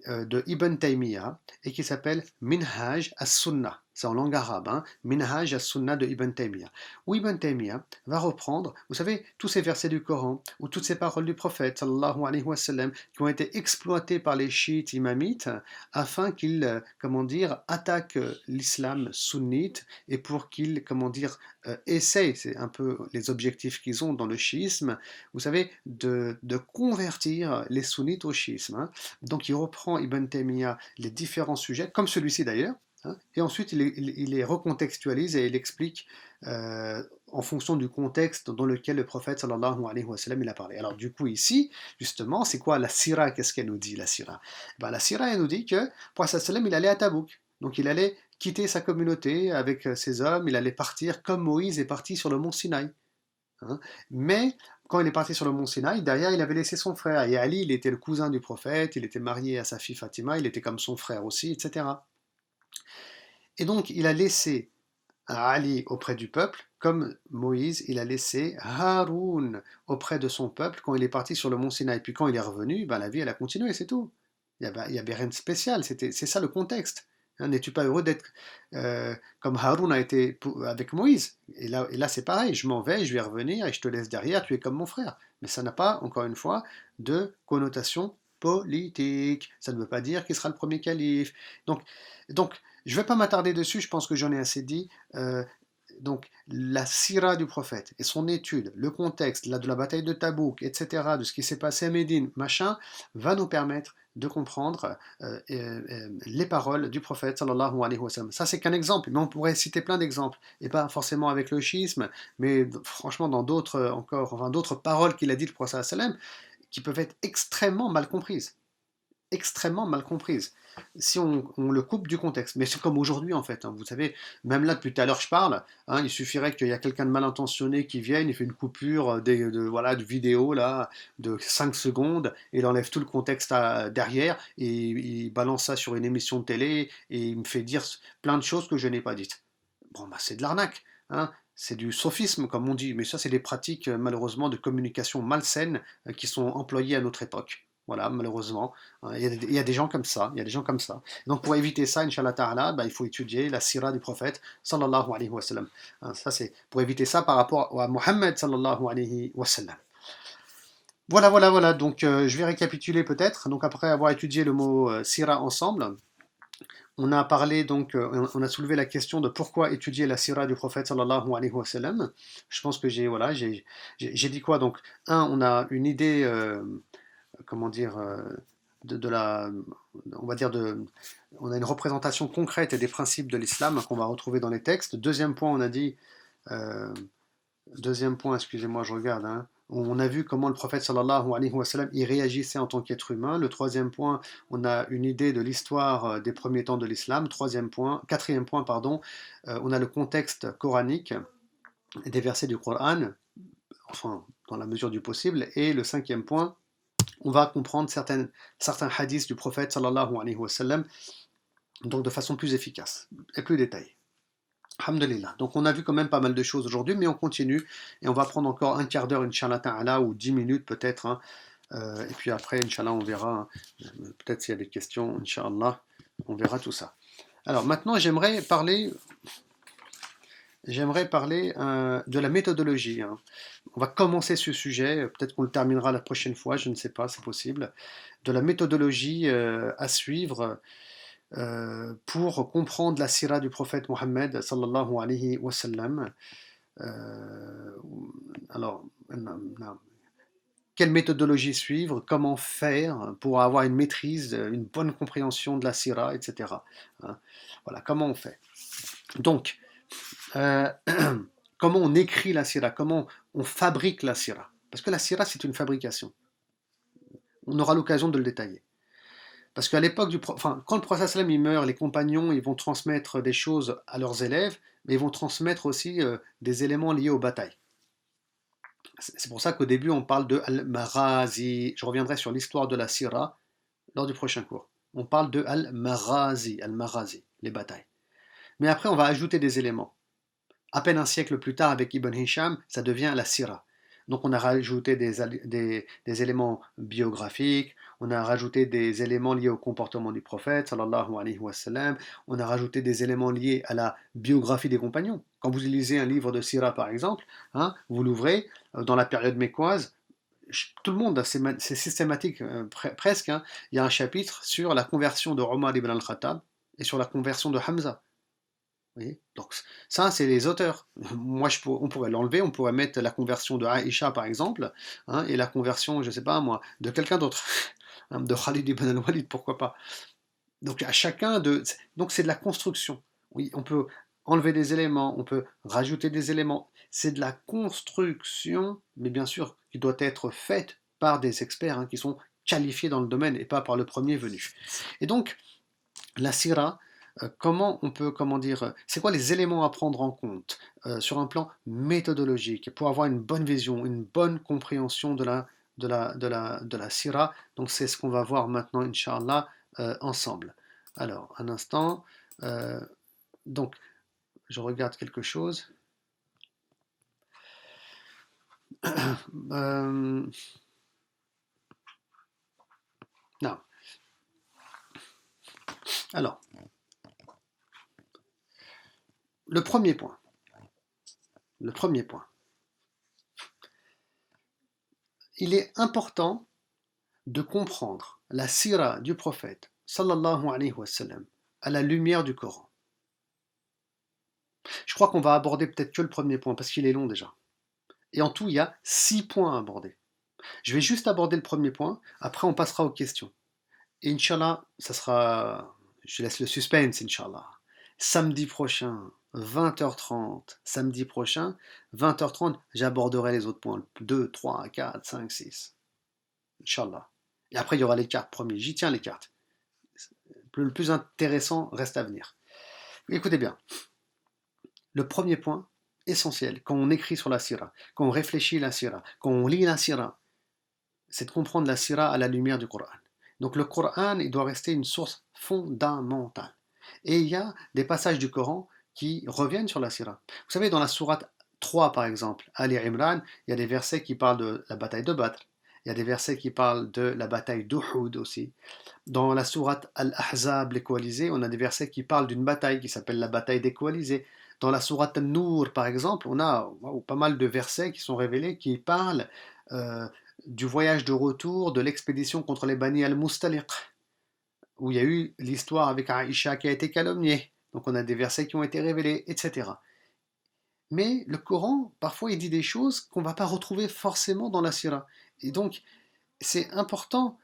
de Ibn Taymiyyah et qui s'appelle Minhaj as-Sunnah. C'est en langue arabe, hein, Minhaj as-Sunnah de Ibn Taymiyyah. Où Ibn Taymiyyah va reprendre, vous savez, tous ces versets du Coran ou toutes ces paroles du prophète, sallallahu alayhi wa sallam, qui ont été exploitées par les chiites imamites afin qu'ils, comment dire, attaquent l'islam sunnite et pour qu'ils, comment dire, essayent, c'est un peu les objectifs qu'ils ont dans le chiisme, vous savez, de convertir les sunnites au chiisme. Hein. Donc il reprend Ibn Taymiyyah les différents sujets, comme celui-ci d'ailleurs, hein, et ensuite il les recontextualise et il explique en fonction du contexte dans lequel le prophète sallallahu alayhi wa sallam il a parlé. Alors du coup ici, justement, c'est quoi la sira? Qu'est-ce qu'elle nous dit la sira? Ben, la sira elle nous dit que le prophète sallam il allait à Tabouk, donc il allait quitter sa communauté avec ses hommes, il allait partir comme Moïse est parti sur le mont Sinaï. Hein. Mais quand il est parti sur le mont Sinaï, derrière il avait laissé son frère. Et Ali, il était le cousin du prophète, il était marié à sa fille Fatima, il était comme son frère aussi, etc. Et donc il a laissé Ali auprès du peuple, comme Moïse, il a laissé Haroun auprès de son peuple quand il est parti sur le mont Sinaï. Puis quand il est revenu, ben, la vie elle a continué, c'est tout. Il y avait rien de spécial, c'est ça le contexte. Hein, n'es-tu pas heureux d'être comme Haroun a été avec Moïse? Et là c'est pareil, je m'en vais, je vais revenir et je te laisse derrière, tu es comme mon frère. Mais ça n'a pas, encore une fois, de connotation politique. Ça ne veut pas dire qu'il sera le premier calife. Donc, donc je ne vais pas m'attarder dessus, je pense que j'en ai assez dit. Donc, la sira du prophète et son étude, le contexte de la bataille de Tabouk, etc., de ce qui s'est passé à Médine, machin, va nous permettre de comprendre les paroles du prophète sallallahu alayhi wa sallam. Ça, c'est qu'un exemple, mais on pourrait citer plein d'exemples, et pas forcément avec le schisme, mais franchement dans d'autres encore, enfin d'autres paroles qu'il a dites le prophète sallallahu alayhi wa sallam, qui peuvent être extrêmement mal comprises. Extrêmement mal comprises si on le coupe du contexte. Mais c'est comme aujourd'hui en fait. Hein. Vous savez, même là depuis tout à l'heure je parle, hein, il suffirait qu'il y ait quelqu'un de mal intentionné qui vienne, il fait une coupure voilà, de vidéo là, de 5 secondes, et il enlève tout le contexte derrière, et il balance ça sur une émission de télé, et il me fait dire plein de choses que je n'ai pas dites. Bon, bah c'est de l'arnaque. Hein. C'est du sophisme, comme on dit, mais ça, c'est des pratiques, malheureusement, de communication malsaines qui sont employées à notre époque. Voilà, malheureusement. Hein, il y a des gens comme ça, il y a des gens comme ça. Donc, pour éviter ça, Inch'Allah Ta'ala, bah, il faut étudier la sira du prophète, sallallahu alayhi wa sallam. Hein, ça, c'est pour éviter ça par rapport à Mohammed, sallallahu alayhi wa sallam. Voilà, voilà, voilà. Donc, je vais récapituler peut-être. Donc, après avoir étudié le mot sira ensemble, on a parlé donc, on a soulevé la question de pourquoi étudier la sira du prophète sallallahu alayhi wa sallam. Je pense que j'ai voilà, j'ai dit quoi donc on a une idée, comment dire, de la, on va dire on a une représentation concrète des principes de l'islam qu'on va retrouver dans les textes. Deuxième point, on a dit, deuxième point, excusez-moi, je regarde, hein, On a vu comment le prophète sallallahu alayhi wa sallam y réagissait en tant qu'être humain. Le troisième point, on a une idée de l'histoire des premiers temps de l'islam. Quatrième point, pardon, on a le contexte coranique des versets du Coran, enfin dans la mesure du possible. Et le cinquième point, on va comprendre certains hadiths du prophète sallallahu alayhi wa sallam, donc de façon plus efficace et plus détaillée. Alhamdulillah. Donc on a vu quand même pas mal de choses aujourd'hui, mais on continue et on va prendre encore un quart d'heure, Inch'Allah ta'ala, ou 10 minutes peut-être. Hein. Et puis après, Inch'Allah, on verra. Hein, peut-être s'il y a des questions, Inch'Allah, on verra tout ça. Alors maintenant, j'aimerais parler de la méthodologie. Hein. On va commencer ce sujet, peut-être qu'on le terminera la prochaine fois, je ne sais pas, c'est possible. De la méthodologie à suivre pour comprendre la sira du prophète Mohammed sallallahu alayhi wa sallam. Euh, alors, quelle méthodologie suivre, comment faire pour avoir une maîtrise, une bonne compréhension de la sira, etc. Hein, voilà, comment on fait. Donc, euh, comment on écrit la sira, comment on fabrique la sira. Parce que la sira, c'est une fabrication. On aura l'occasion de le détailler. Parce qu'à l'époque quand le prophète sallam il meurt, les compagnons ils vont transmettre des choses à leurs élèves, mais ils vont transmettre aussi des éléments liés aux batailles. C'est pour ça qu'au début on parle de al-Maghazi. Je reviendrai sur l'histoire de la Sira lors du prochain cours. On parle de al-Maghazi, les batailles. Mais après on va ajouter des éléments. À peine un siècle plus tard avec Ibn Hisham, ça devient la Sira. Donc on a rajouté des éléments biographiques, on a rajouté des éléments liés au comportement du prophète, sallallahu alayhi wa sallam, on a rajouté des éléments liés à la biographie des compagnons. Quand vous lisez un livre de Sira par exemple, hein, vous l'ouvrez, dans la période mécoise, tout le monde, c'est systématique presque, hein, il y a un chapitre sur la conversion de Omar ibn al-Khattab et sur la conversion de Hamza. Oui. Donc ça, c'est les auteurs. Moi, on pourrait l'enlever, on pourrait mettre la conversion de Aïcha, par exemple, hein, et la conversion, je sais pas moi, de quelqu'un d'autre, hein, de Khalid ibn al-Walid, pourquoi pas. Donc à chacun de... Donc c'est de la construction. Oui, on peut enlever des éléments, on peut rajouter des éléments. C'est de la construction, mais bien sûr, qui doit être faite par des experts hein, qui sont qualifiés dans le domaine et pas par le premier venu. Et donc, la sira, comment dire, c'est quoi les éléments à prendre en compte sur un plan méthodologique pour avoir une bonne vision, une bonne compréhension de la sira. Donc c'est ce qu'on va voir maintenant, Inch'Allah, ensemble. Alors, un instant. Donc, je regarde quelque chose. Non. Alors, le premier point. Il est important de comprendre la sira du prophète sallallahu alayhi wa sallam à la lumière du Coran. Je crois qu'on va aborder peut-être que le premier point parce qu'il est long déjà. Et en tout, il y a 6 points à aborder. Je vais juste aborder le premier point, après on passera aux questions. Et Inch'Allah, ça sera... Je laisse le suspense, Inch'Allah. Samedi prochain, 20h30, samedi prochain, 20h30, j'aborderai les autres points. 2, 3, 4, 5, 6. Inch'Allah. Et après, il y aura les cartes, promis. J'y tiens les cartes. Le plus intéressant reste à venir. Écoutez bien. Le premier point essentiel, quand on écrit sur la sira, quand on réfléchit la sira, quand on lit la sira, c'est de comprendre la sira à la lumière du Coran. Donc le Coran, il doit rester une source fondamentale. Et il y a des passages du Coran qui reviennent sur la sira. Vous savez, dans la sourate 3, par exemple, Ali Imran, il y a des versets qui parlent de la bataille de Badr. Il y a des versets qui parlent de la bataille d'Uhud aussi. Dans la sourate Al-Ahzab, les coalisés, on a des versets qui parlent d'une bataille qui s'appelle la bataille des coalisés. Dans la sourate An-Nur, par exemple, on a pas mal de versets qui sont révélés qui parlent du voyage de retour de l'expédition contre les Bani al-Mustaliq, où il y a eu l'histoire avec Aïcha qui a été calomniée. Donc on a des versets qui ont été révélés, etc. Mais le Coran, parfois, il dit des choses qu'on ne va pas retrouver forcément dans la Sira. Et donc, c'est important,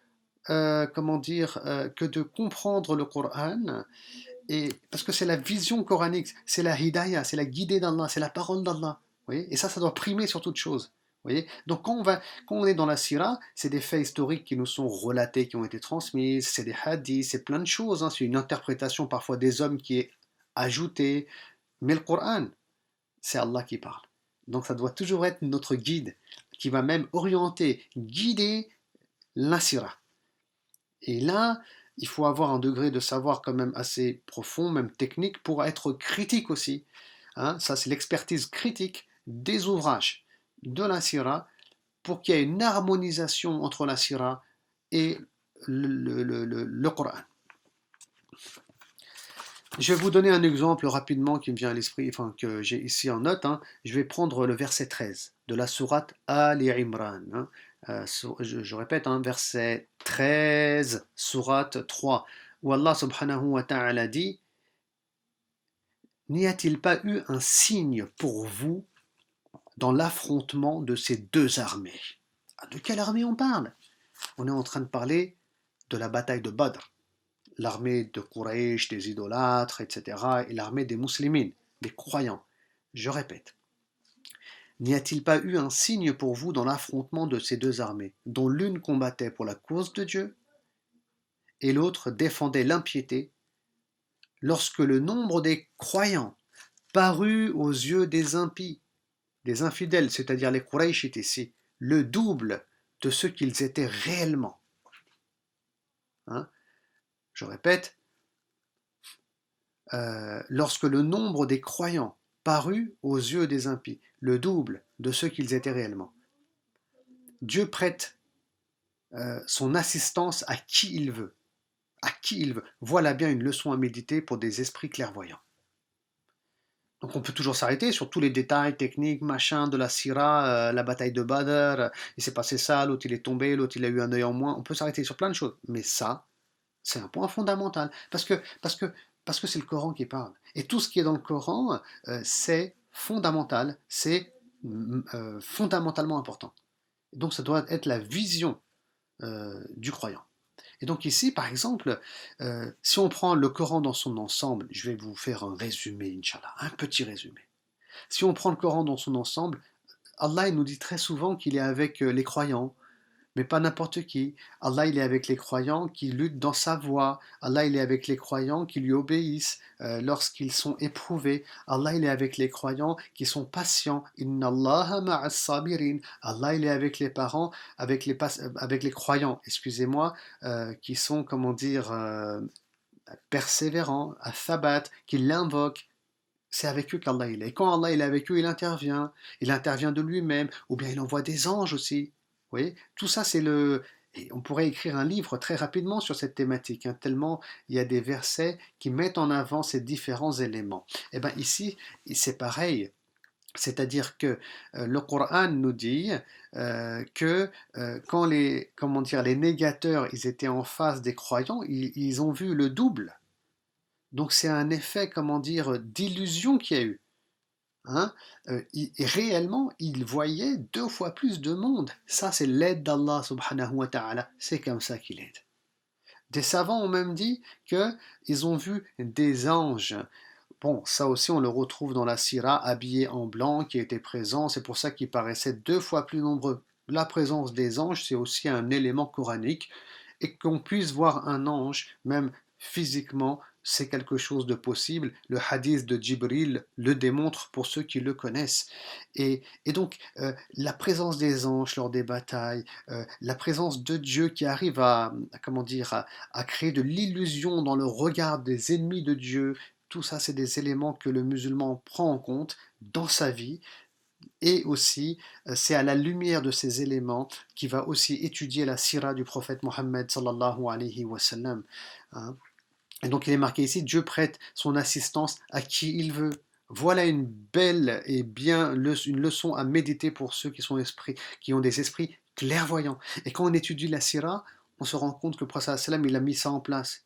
que de comprendre le Coran, et, parce que c'est la vision coranique, c'est la hidayah, c'est la guidée d'Allah, c'est la parole d'Allah. Vous voyez. Et ça doit primer sur toute chose. Voyez? Donc quand on est dans la sira, c'est des faits historiques qui nous sont relatés, qui ont été transmises, c'est des hadiths, c'est plein de choses, hein. C'est une interprétation parfois des hommes qui est ajoutée. Mais le Coran, c'est Allah qui parle. Donc ça doit toujours être notre guide, qui va même orienter, guider la sira. Et là, il faut avoir un degré de savoir quand même assez profond, même technique, pour être critique aussi. Hein, ça, c'est l'expertise critique des ouvrages de la sira pour qu'il y ait une harmonisation entre la sira et le Coran. Je vais vous donner un exemple rapidement qui me vient à l'esprit, enfin que j'ai ici en note, hein. Je vais prendre le verset 13 de la sourate Ali Imran, hein. Je répète, hein, verset 13, sourate 3, où Allah subhanahu wa ta'ala dit: N'y a-t-il pas eu un signe pour vous dans l'affrontement de ces deux armées? De quelle armée on parle? On est en train de parler de la bataille de Badr, l'armée de Quraysh, des idolâtres, etc., et l'armée des musulmans, des croyants. Je répète, n'y a-t-il pas eu un signe pour vous dans l'affrontement de ces deux armées, dont l'une combattait pour la cause de Dieu et l'autre défendait l'impiété, lorsque le nombre des croyants parut aux yeux des impies, des infidèles, c'est-à-dire les Quraysh ici, le double de ce qu'ils étaient réellement. Hein? Je répète, lorsque le nombre des croyants parut aux yeux des impies, le double de ce qu'ils étaient réellement. Dieu prête son assistance à qui il veut. À qui il veut. Voilà bien une leçon à méditer pour des esprits clairvoyants. Donc on peut toujours s'arrêter sur tous les détails techniques, machin, de la sira, la bataille de Badr, il s'est passé ça, l'autre il est tombé, l'autre il a eu un œil en moins. On peut s'arrêter sur plein de choses. Mais ça, c'est un point fondamental. Parce que c'est le Coran qui parle. Et tout ce qui est dans le Coran, c'est fondamental, c'est fondamentalement important. Donc ça doit être la vision du croyant. Et donc ici, par exemple, si on prend le Coran dans son ensemble, je vais vous faire un résumé, Inch'Allah, un petit résumé. Si on prend le Coran dans son ensemble, Allah il nous dit très souvent qu'il est avec les croyants, mais pas n'importe qui. Allah, il est avec les croyants qui luttent dans sa voie. Allah, il est avec les croyants qui lui obéissent lorsqu'ils sont éprouvés. Allah, il est avec les croyants qui sont patients. Inna Allah ma'as sabirin. Allah, il est avec les parents, avec les croyants, excusez-moi, qui sont, comment dire, persévérants, à thabat, qui l'invoquent. C'est avec eux qu'Allah il est. Et quand Allah il est avec eux, il intervient. Il intervient de lui-même, ou bien il envoie des anges aussi. Vous voyez, tout ça c'est le. Et on pourrait écrire un livre très rapidement sur cette thématique, hein, tellement il y a des versets qui mettent en avant ces différents éléments. Et bien ici, c'est pareil. C'est-à-dire que le Coran nous dit que quand comment dire, les négateurs ils étaient en face des croyants, ils ont vu le double. Donc c'est un effet, comment dire, d'illusion qu'il y a eu. Hein? Et réellement, il voyait 2 fois plus de monde. Ça, c'est l'aide d'Allah subhanahu wa ta'ala. C'est comme ça qu'il aide. Des savants ont même dit qu'ils ont vu des anges. Bon, ça aussi, on le retrouve dans la Sira, habillés en blanc, qui était présent. C'est pour ça qu'ils paraissaient 2 fois plus nombreux. La présence des anges, c'est aussi un élément coranique. Et qu'on puisse voir un ange, même physiquement, c'est quelque chose de possible. Le hadith de Djibril le démontre pour ceux qui le connaissent. Et donc, la présence des anges lors des batailles, la présence de Dieu qui arrive comment dire, à créer de l'illusion dans le regard des ennemis de Dieu, tout ça, c'est des éléments que le musulman prend en compte dans sa vie. Et aussi, c'est à la lumière de ces éléments qu'il va aussi étudier la sira du prophète Mohammed sallallahu alayhi wa sallam. Hein. Et donc il est marqué ici, Dieu prête son assistance à qui il veut. Voilà une belle et bien une leçon à méditer pour ceux qui ont des esprits clairvoyants. Et quand on étudie la sira, on se rend compte que le prophète sallam il a mis ça en place.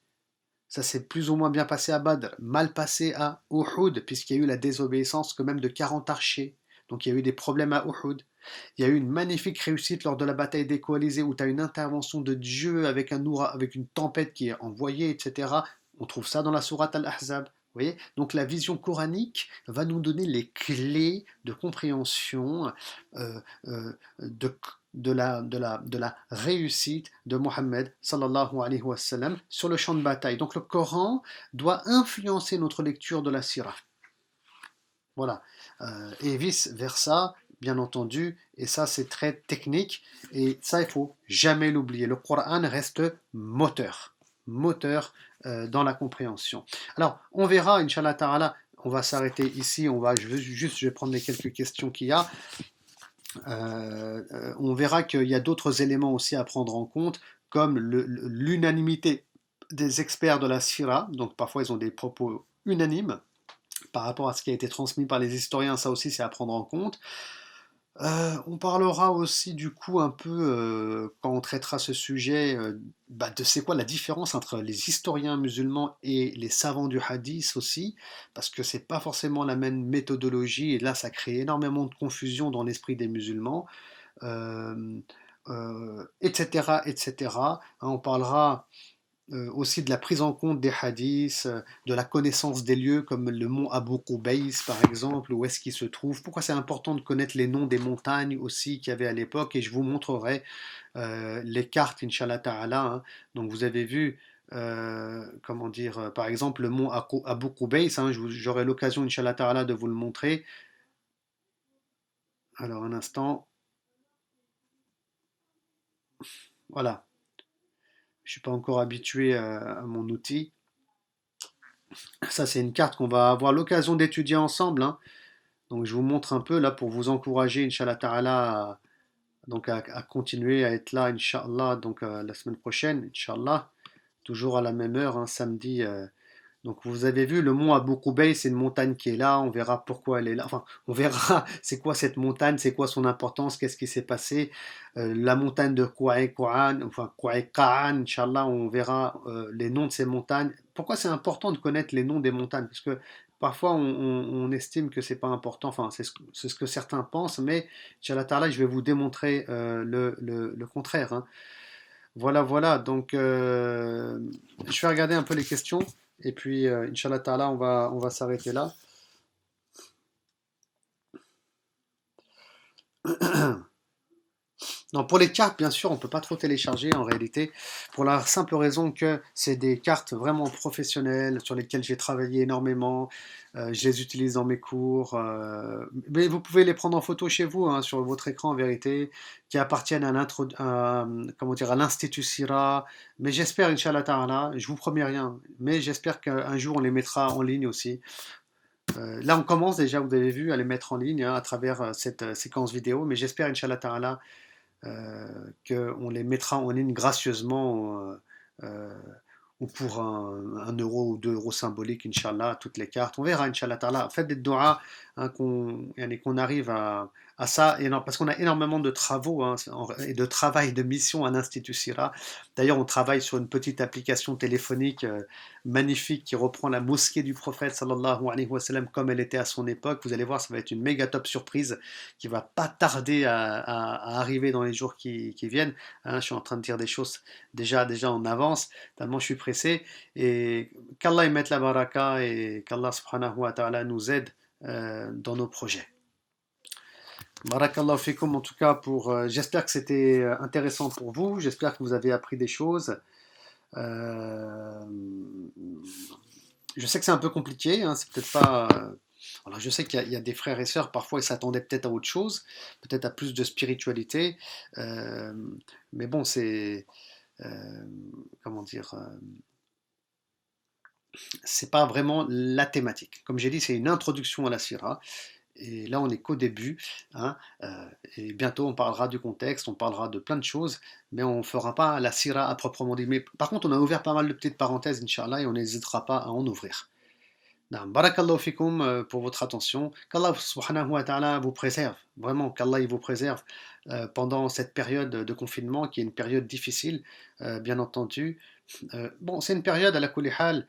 Ça s'est plus ou moins bien passé à Badr, mal passé à Uhud, puisqu'il y a eu la désobéissance quand même de 40 archers. Donc il y a eu des problèmes à Uhud. Il y a eu une magnifique réussite lors de la bataille des coalisés où tu as une intervention de Dieu avec avec une tempête qui est envoyée, etc. On trouve ça dans la sourate Al-Ahzab. voyez? Donc la vision coranique va nous donner les clés de compréhension euh, euh, de, de la réussite de Mohammed sallallahu alayhi wa sallam sur le champ de bataille. Donc le Coran doit influencer notre lecture de la Sirah. Voilà. Et vice-versa, bien entendu, et ça c'est très technique, et ça il faut jamais l'oublier. Le Coran reste moteur dans la compréhension. Alors, on verra, Inch'Allah Ta'ala, on va s'arrêter ici, je vais prendre les quelques questions qu'il y a. On verra qu'il y a d'autres éléments aussi à prendre en compte, comme l'unanimité des experts de la Sira, donc parfois ils ont des propos unanimes, par rapport à ce qui a été transmis par les historiens, ça aussi c'est à prendre en compte. On parlera aussi du coup un peu, quand on traitera ce sujet, de c'est quoi la différence entre les historiens musulmans et les savants du hadith aussi, parce que c'est pas forcément la même méthodologie, et là ça crée énormément de confusion dans l'esprit des musulmans, euh, etc., etc. Hein, on parlera aussi de la prise en compte des hadiths, de la connaissance des lieux comme le mont Abu Qubays par exemple, où est-ce qu'il se trouve, pourquoi c'est important de connaître les noms des montagnes aussi qu'il y avait à l'époque, et je vous montrerai les cartes, Inch'Allah Ta'ala. Hein. Donc vous avez vu, comment dire, par exemple le mont Abu Qubays, hein, j'aurai l'occasion, Inch'Allah Ta'ala, de vous le montrer. Alors un instant, voilà, je ne suis pas encore habitué à mon outil. Ça c'est une carte qu'on va avoir l'occasion d'étudier ensemble. Hein. Donc je vous montre un peu là pour vous encourager, Inch'Allah Ta'ala, à continuer à être là, Inch'Allah, donc la semaine prochaine, Inch'Allah, toujours à la même heure, hein, samedi. Donc vous avez vu, le mont Abu Qubays, c'est une montagne qui est là, on verra pourquoi elle est là, enfin on verra c'est quoi cette montagne, c'est quoi son importance, qu'est-ce qui s'est passé. La montagne de Qa'an, enfin Qa'an, Inch'Allah, on verra les noms de ces montagnes. Pourquoi c'est important de connaître les noms des montagnes? Parce que parfois on estime que c'est pas important, enfin c'est ce que certains pensent, mais Inch'Allah Ta'ala, je vais vous démontrer le contraire. Hein. Voilà, voilà. Donc, je vais regarder un peu les questions. Et puis, Inch'Allah Ta'ala, on va s'arrêter là. Non, pour les cartes, bien sûr, on ne peut pas trop télécharger en réalité, pour la simple raison que c'est des cartes vraiment professionnelles sur lesquelles j'ai travaillé énormément. Je les utilise dans mes cours. Mais vous pouvez les prendre en photo chez vous, hein, sur votre écran en vérité, qui appartiennent comment dire, à l'Institut Sira. Mais j'espère, Inch'Allah Ta'ala, je vous promets rien, mais j'espère qu'un jour on les mettra en ligne aussi. Là, on commence déjà, vous avez vu, à les mettre en ligne, hein, à travers cette séquence vidéo, mais j'espère, Inch'Allah Ta'ala, qu'on les mettra en ligne gracieusement euh, ou pour 1 euro ou 2 euros symboliques, Inch'Allah, toutes les cartes. On verra, Inch'Allah Ta'ala. Faites des doigts, hein, qu'on arrive à ça, et non, parce qu'on a énormément de travaux, hein, et de travail, de mission à l'Institut Sira. D'ailleurs, on travaille sur une petite application téléphonique magnifique qui reprend la mosquée du prophète sallallahu alayhi wa sallam comme elle était à son époque. Vous allez voir, ça va être une méga top surprise qui va pas tarder à arriver dans les jours qui viennent. Hein, je suis en train de dire des choses déjà en avance, tellement je suis pressé. Et qu'Allah y mette la baraka et qu'Allah subhanahu wa ta'ala nous aide dans nos projets. Barakallahu fikum en tout cas j'espère que c'était intéressant pour vous, j'espère que vous avez appris des choses. Euh, je sais que c'est un peu compliqué, hein, c'est peut-être pas. Alors je sais qu'il y a des frères et sœurs, parfois ils s'attendaient peut-être à autre chose, peut-être à plus de spiritualité, euh, mais bon, euh, comment dire, c'est pas vraiment la thématique. Comme j'ai dit, c'est une introduction à la Syrah. Et là, on n'est qu'au début. Hein, et bientôt, on parlera du contexte, on parlera de plein de choses, mais on ne fera pas la sira à proprement dit. Mais par contre, on a ouvert pas mal de petites parenthèses, Inch'Allah, et on n'hésitera pas à en ouvrir. Barakallahu fikum pour votre attention. Qu'Allah subhanahu wa ta'ala vous préserve. Vraiment, qu'Allah il vous préserve pendant cette période de confinement qui est une période difficile, bien entendu. Bon, c'est une période à la kulihal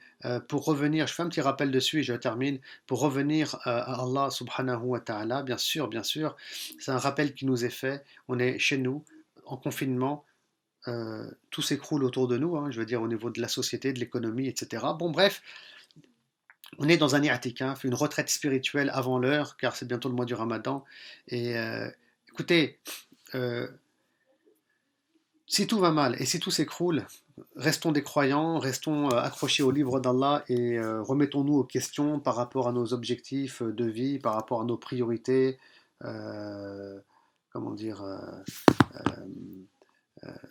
pour revenir. Je fais un petit rappel dessus et je termine. Pour revenir à Allah subhanahu wa ta'ala, bien sûr. C'est un rappel qui nous est fait. On est chez nous, en confinement. Tout s'écroule autour de nous, hein, je veux dire au niveau de la société, de l'économie, etc. Bon, bref, On est dans un i'tikaf, une retraite spirituelle avant l'heure, car c'est bientôt le mois du Ramadan. Et écoutez, euh, si tout va mal et si tout s'écroule, restons des croyants, restons accrochés au livre d'Allah et remettons-nous aux questions par rapport à nos objectifs de vie, par rapport à nos priorités. euh, comment dire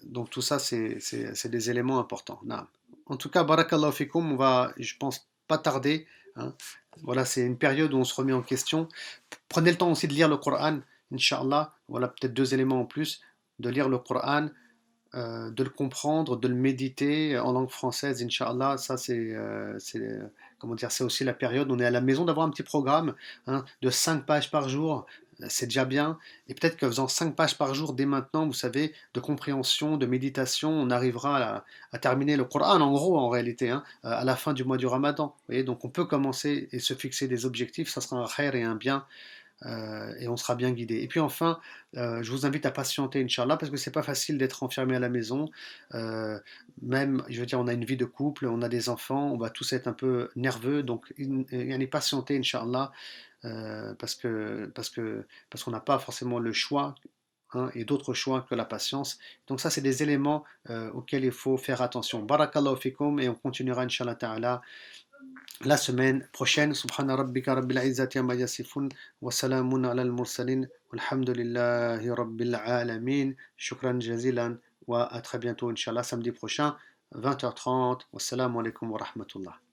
donc tout ça, c'est des éléments importants. Naam. En tout cas, barakallahu fikum, on va, je pense, pas tarder, hein. Voilà, c'est une période où on se remet en question. Prenez le temps aussi de lire le Coran, Inch'Allah. Voilà, peut-être deux éléments en plus, de lire le Coran, de le comprendre, de le méditer en langue française, Inch'Allah. Ça, comment dire, c'est aussi la période. On est à la maison d'avoir un petit programme, hein, de 5 pages par jour. C'est déjà bien. Et peut-être qu'en faisant 5 pages par jour dès maintenant, vous savez, de compréhension, de méditation, on arrivera à terminer le Coran, en gros, en réalité, hein, à la fin du mois du Ramadan. Vous voyez, donc on peut commencer et se fixer des objectifs. Ça sera un khair et un bien et on sera bien guidé. Et puis enfin, je vous invite à patienter, Inch'Allah, parce que c'est pas facile d'être enfermé à la maison. Euh, Même, je veux dire, on a une vie de couple, on a des enfants, on va tous être un peu nerveux, donc il y en a patienter, Inch'Allah, parce qu'on n'a pas forcément le choix. Hein, et d'autres choix que la patience. Donc ça, c'est des éléments auxquels il faut faire attention. Barakallahu fikum et on continuera, Inch'Allah ta'ala, la semaine prochaine. Subhana rabbika rabbil izzati amma yasifun wa salamun ala al-mursalin walhamdulillahi rabbil alamin. Shukran jazilan wa à très bientôt, Inch'Allah, samedi prochain, 20h30. Wassalamu alaikum wa rahmatullah.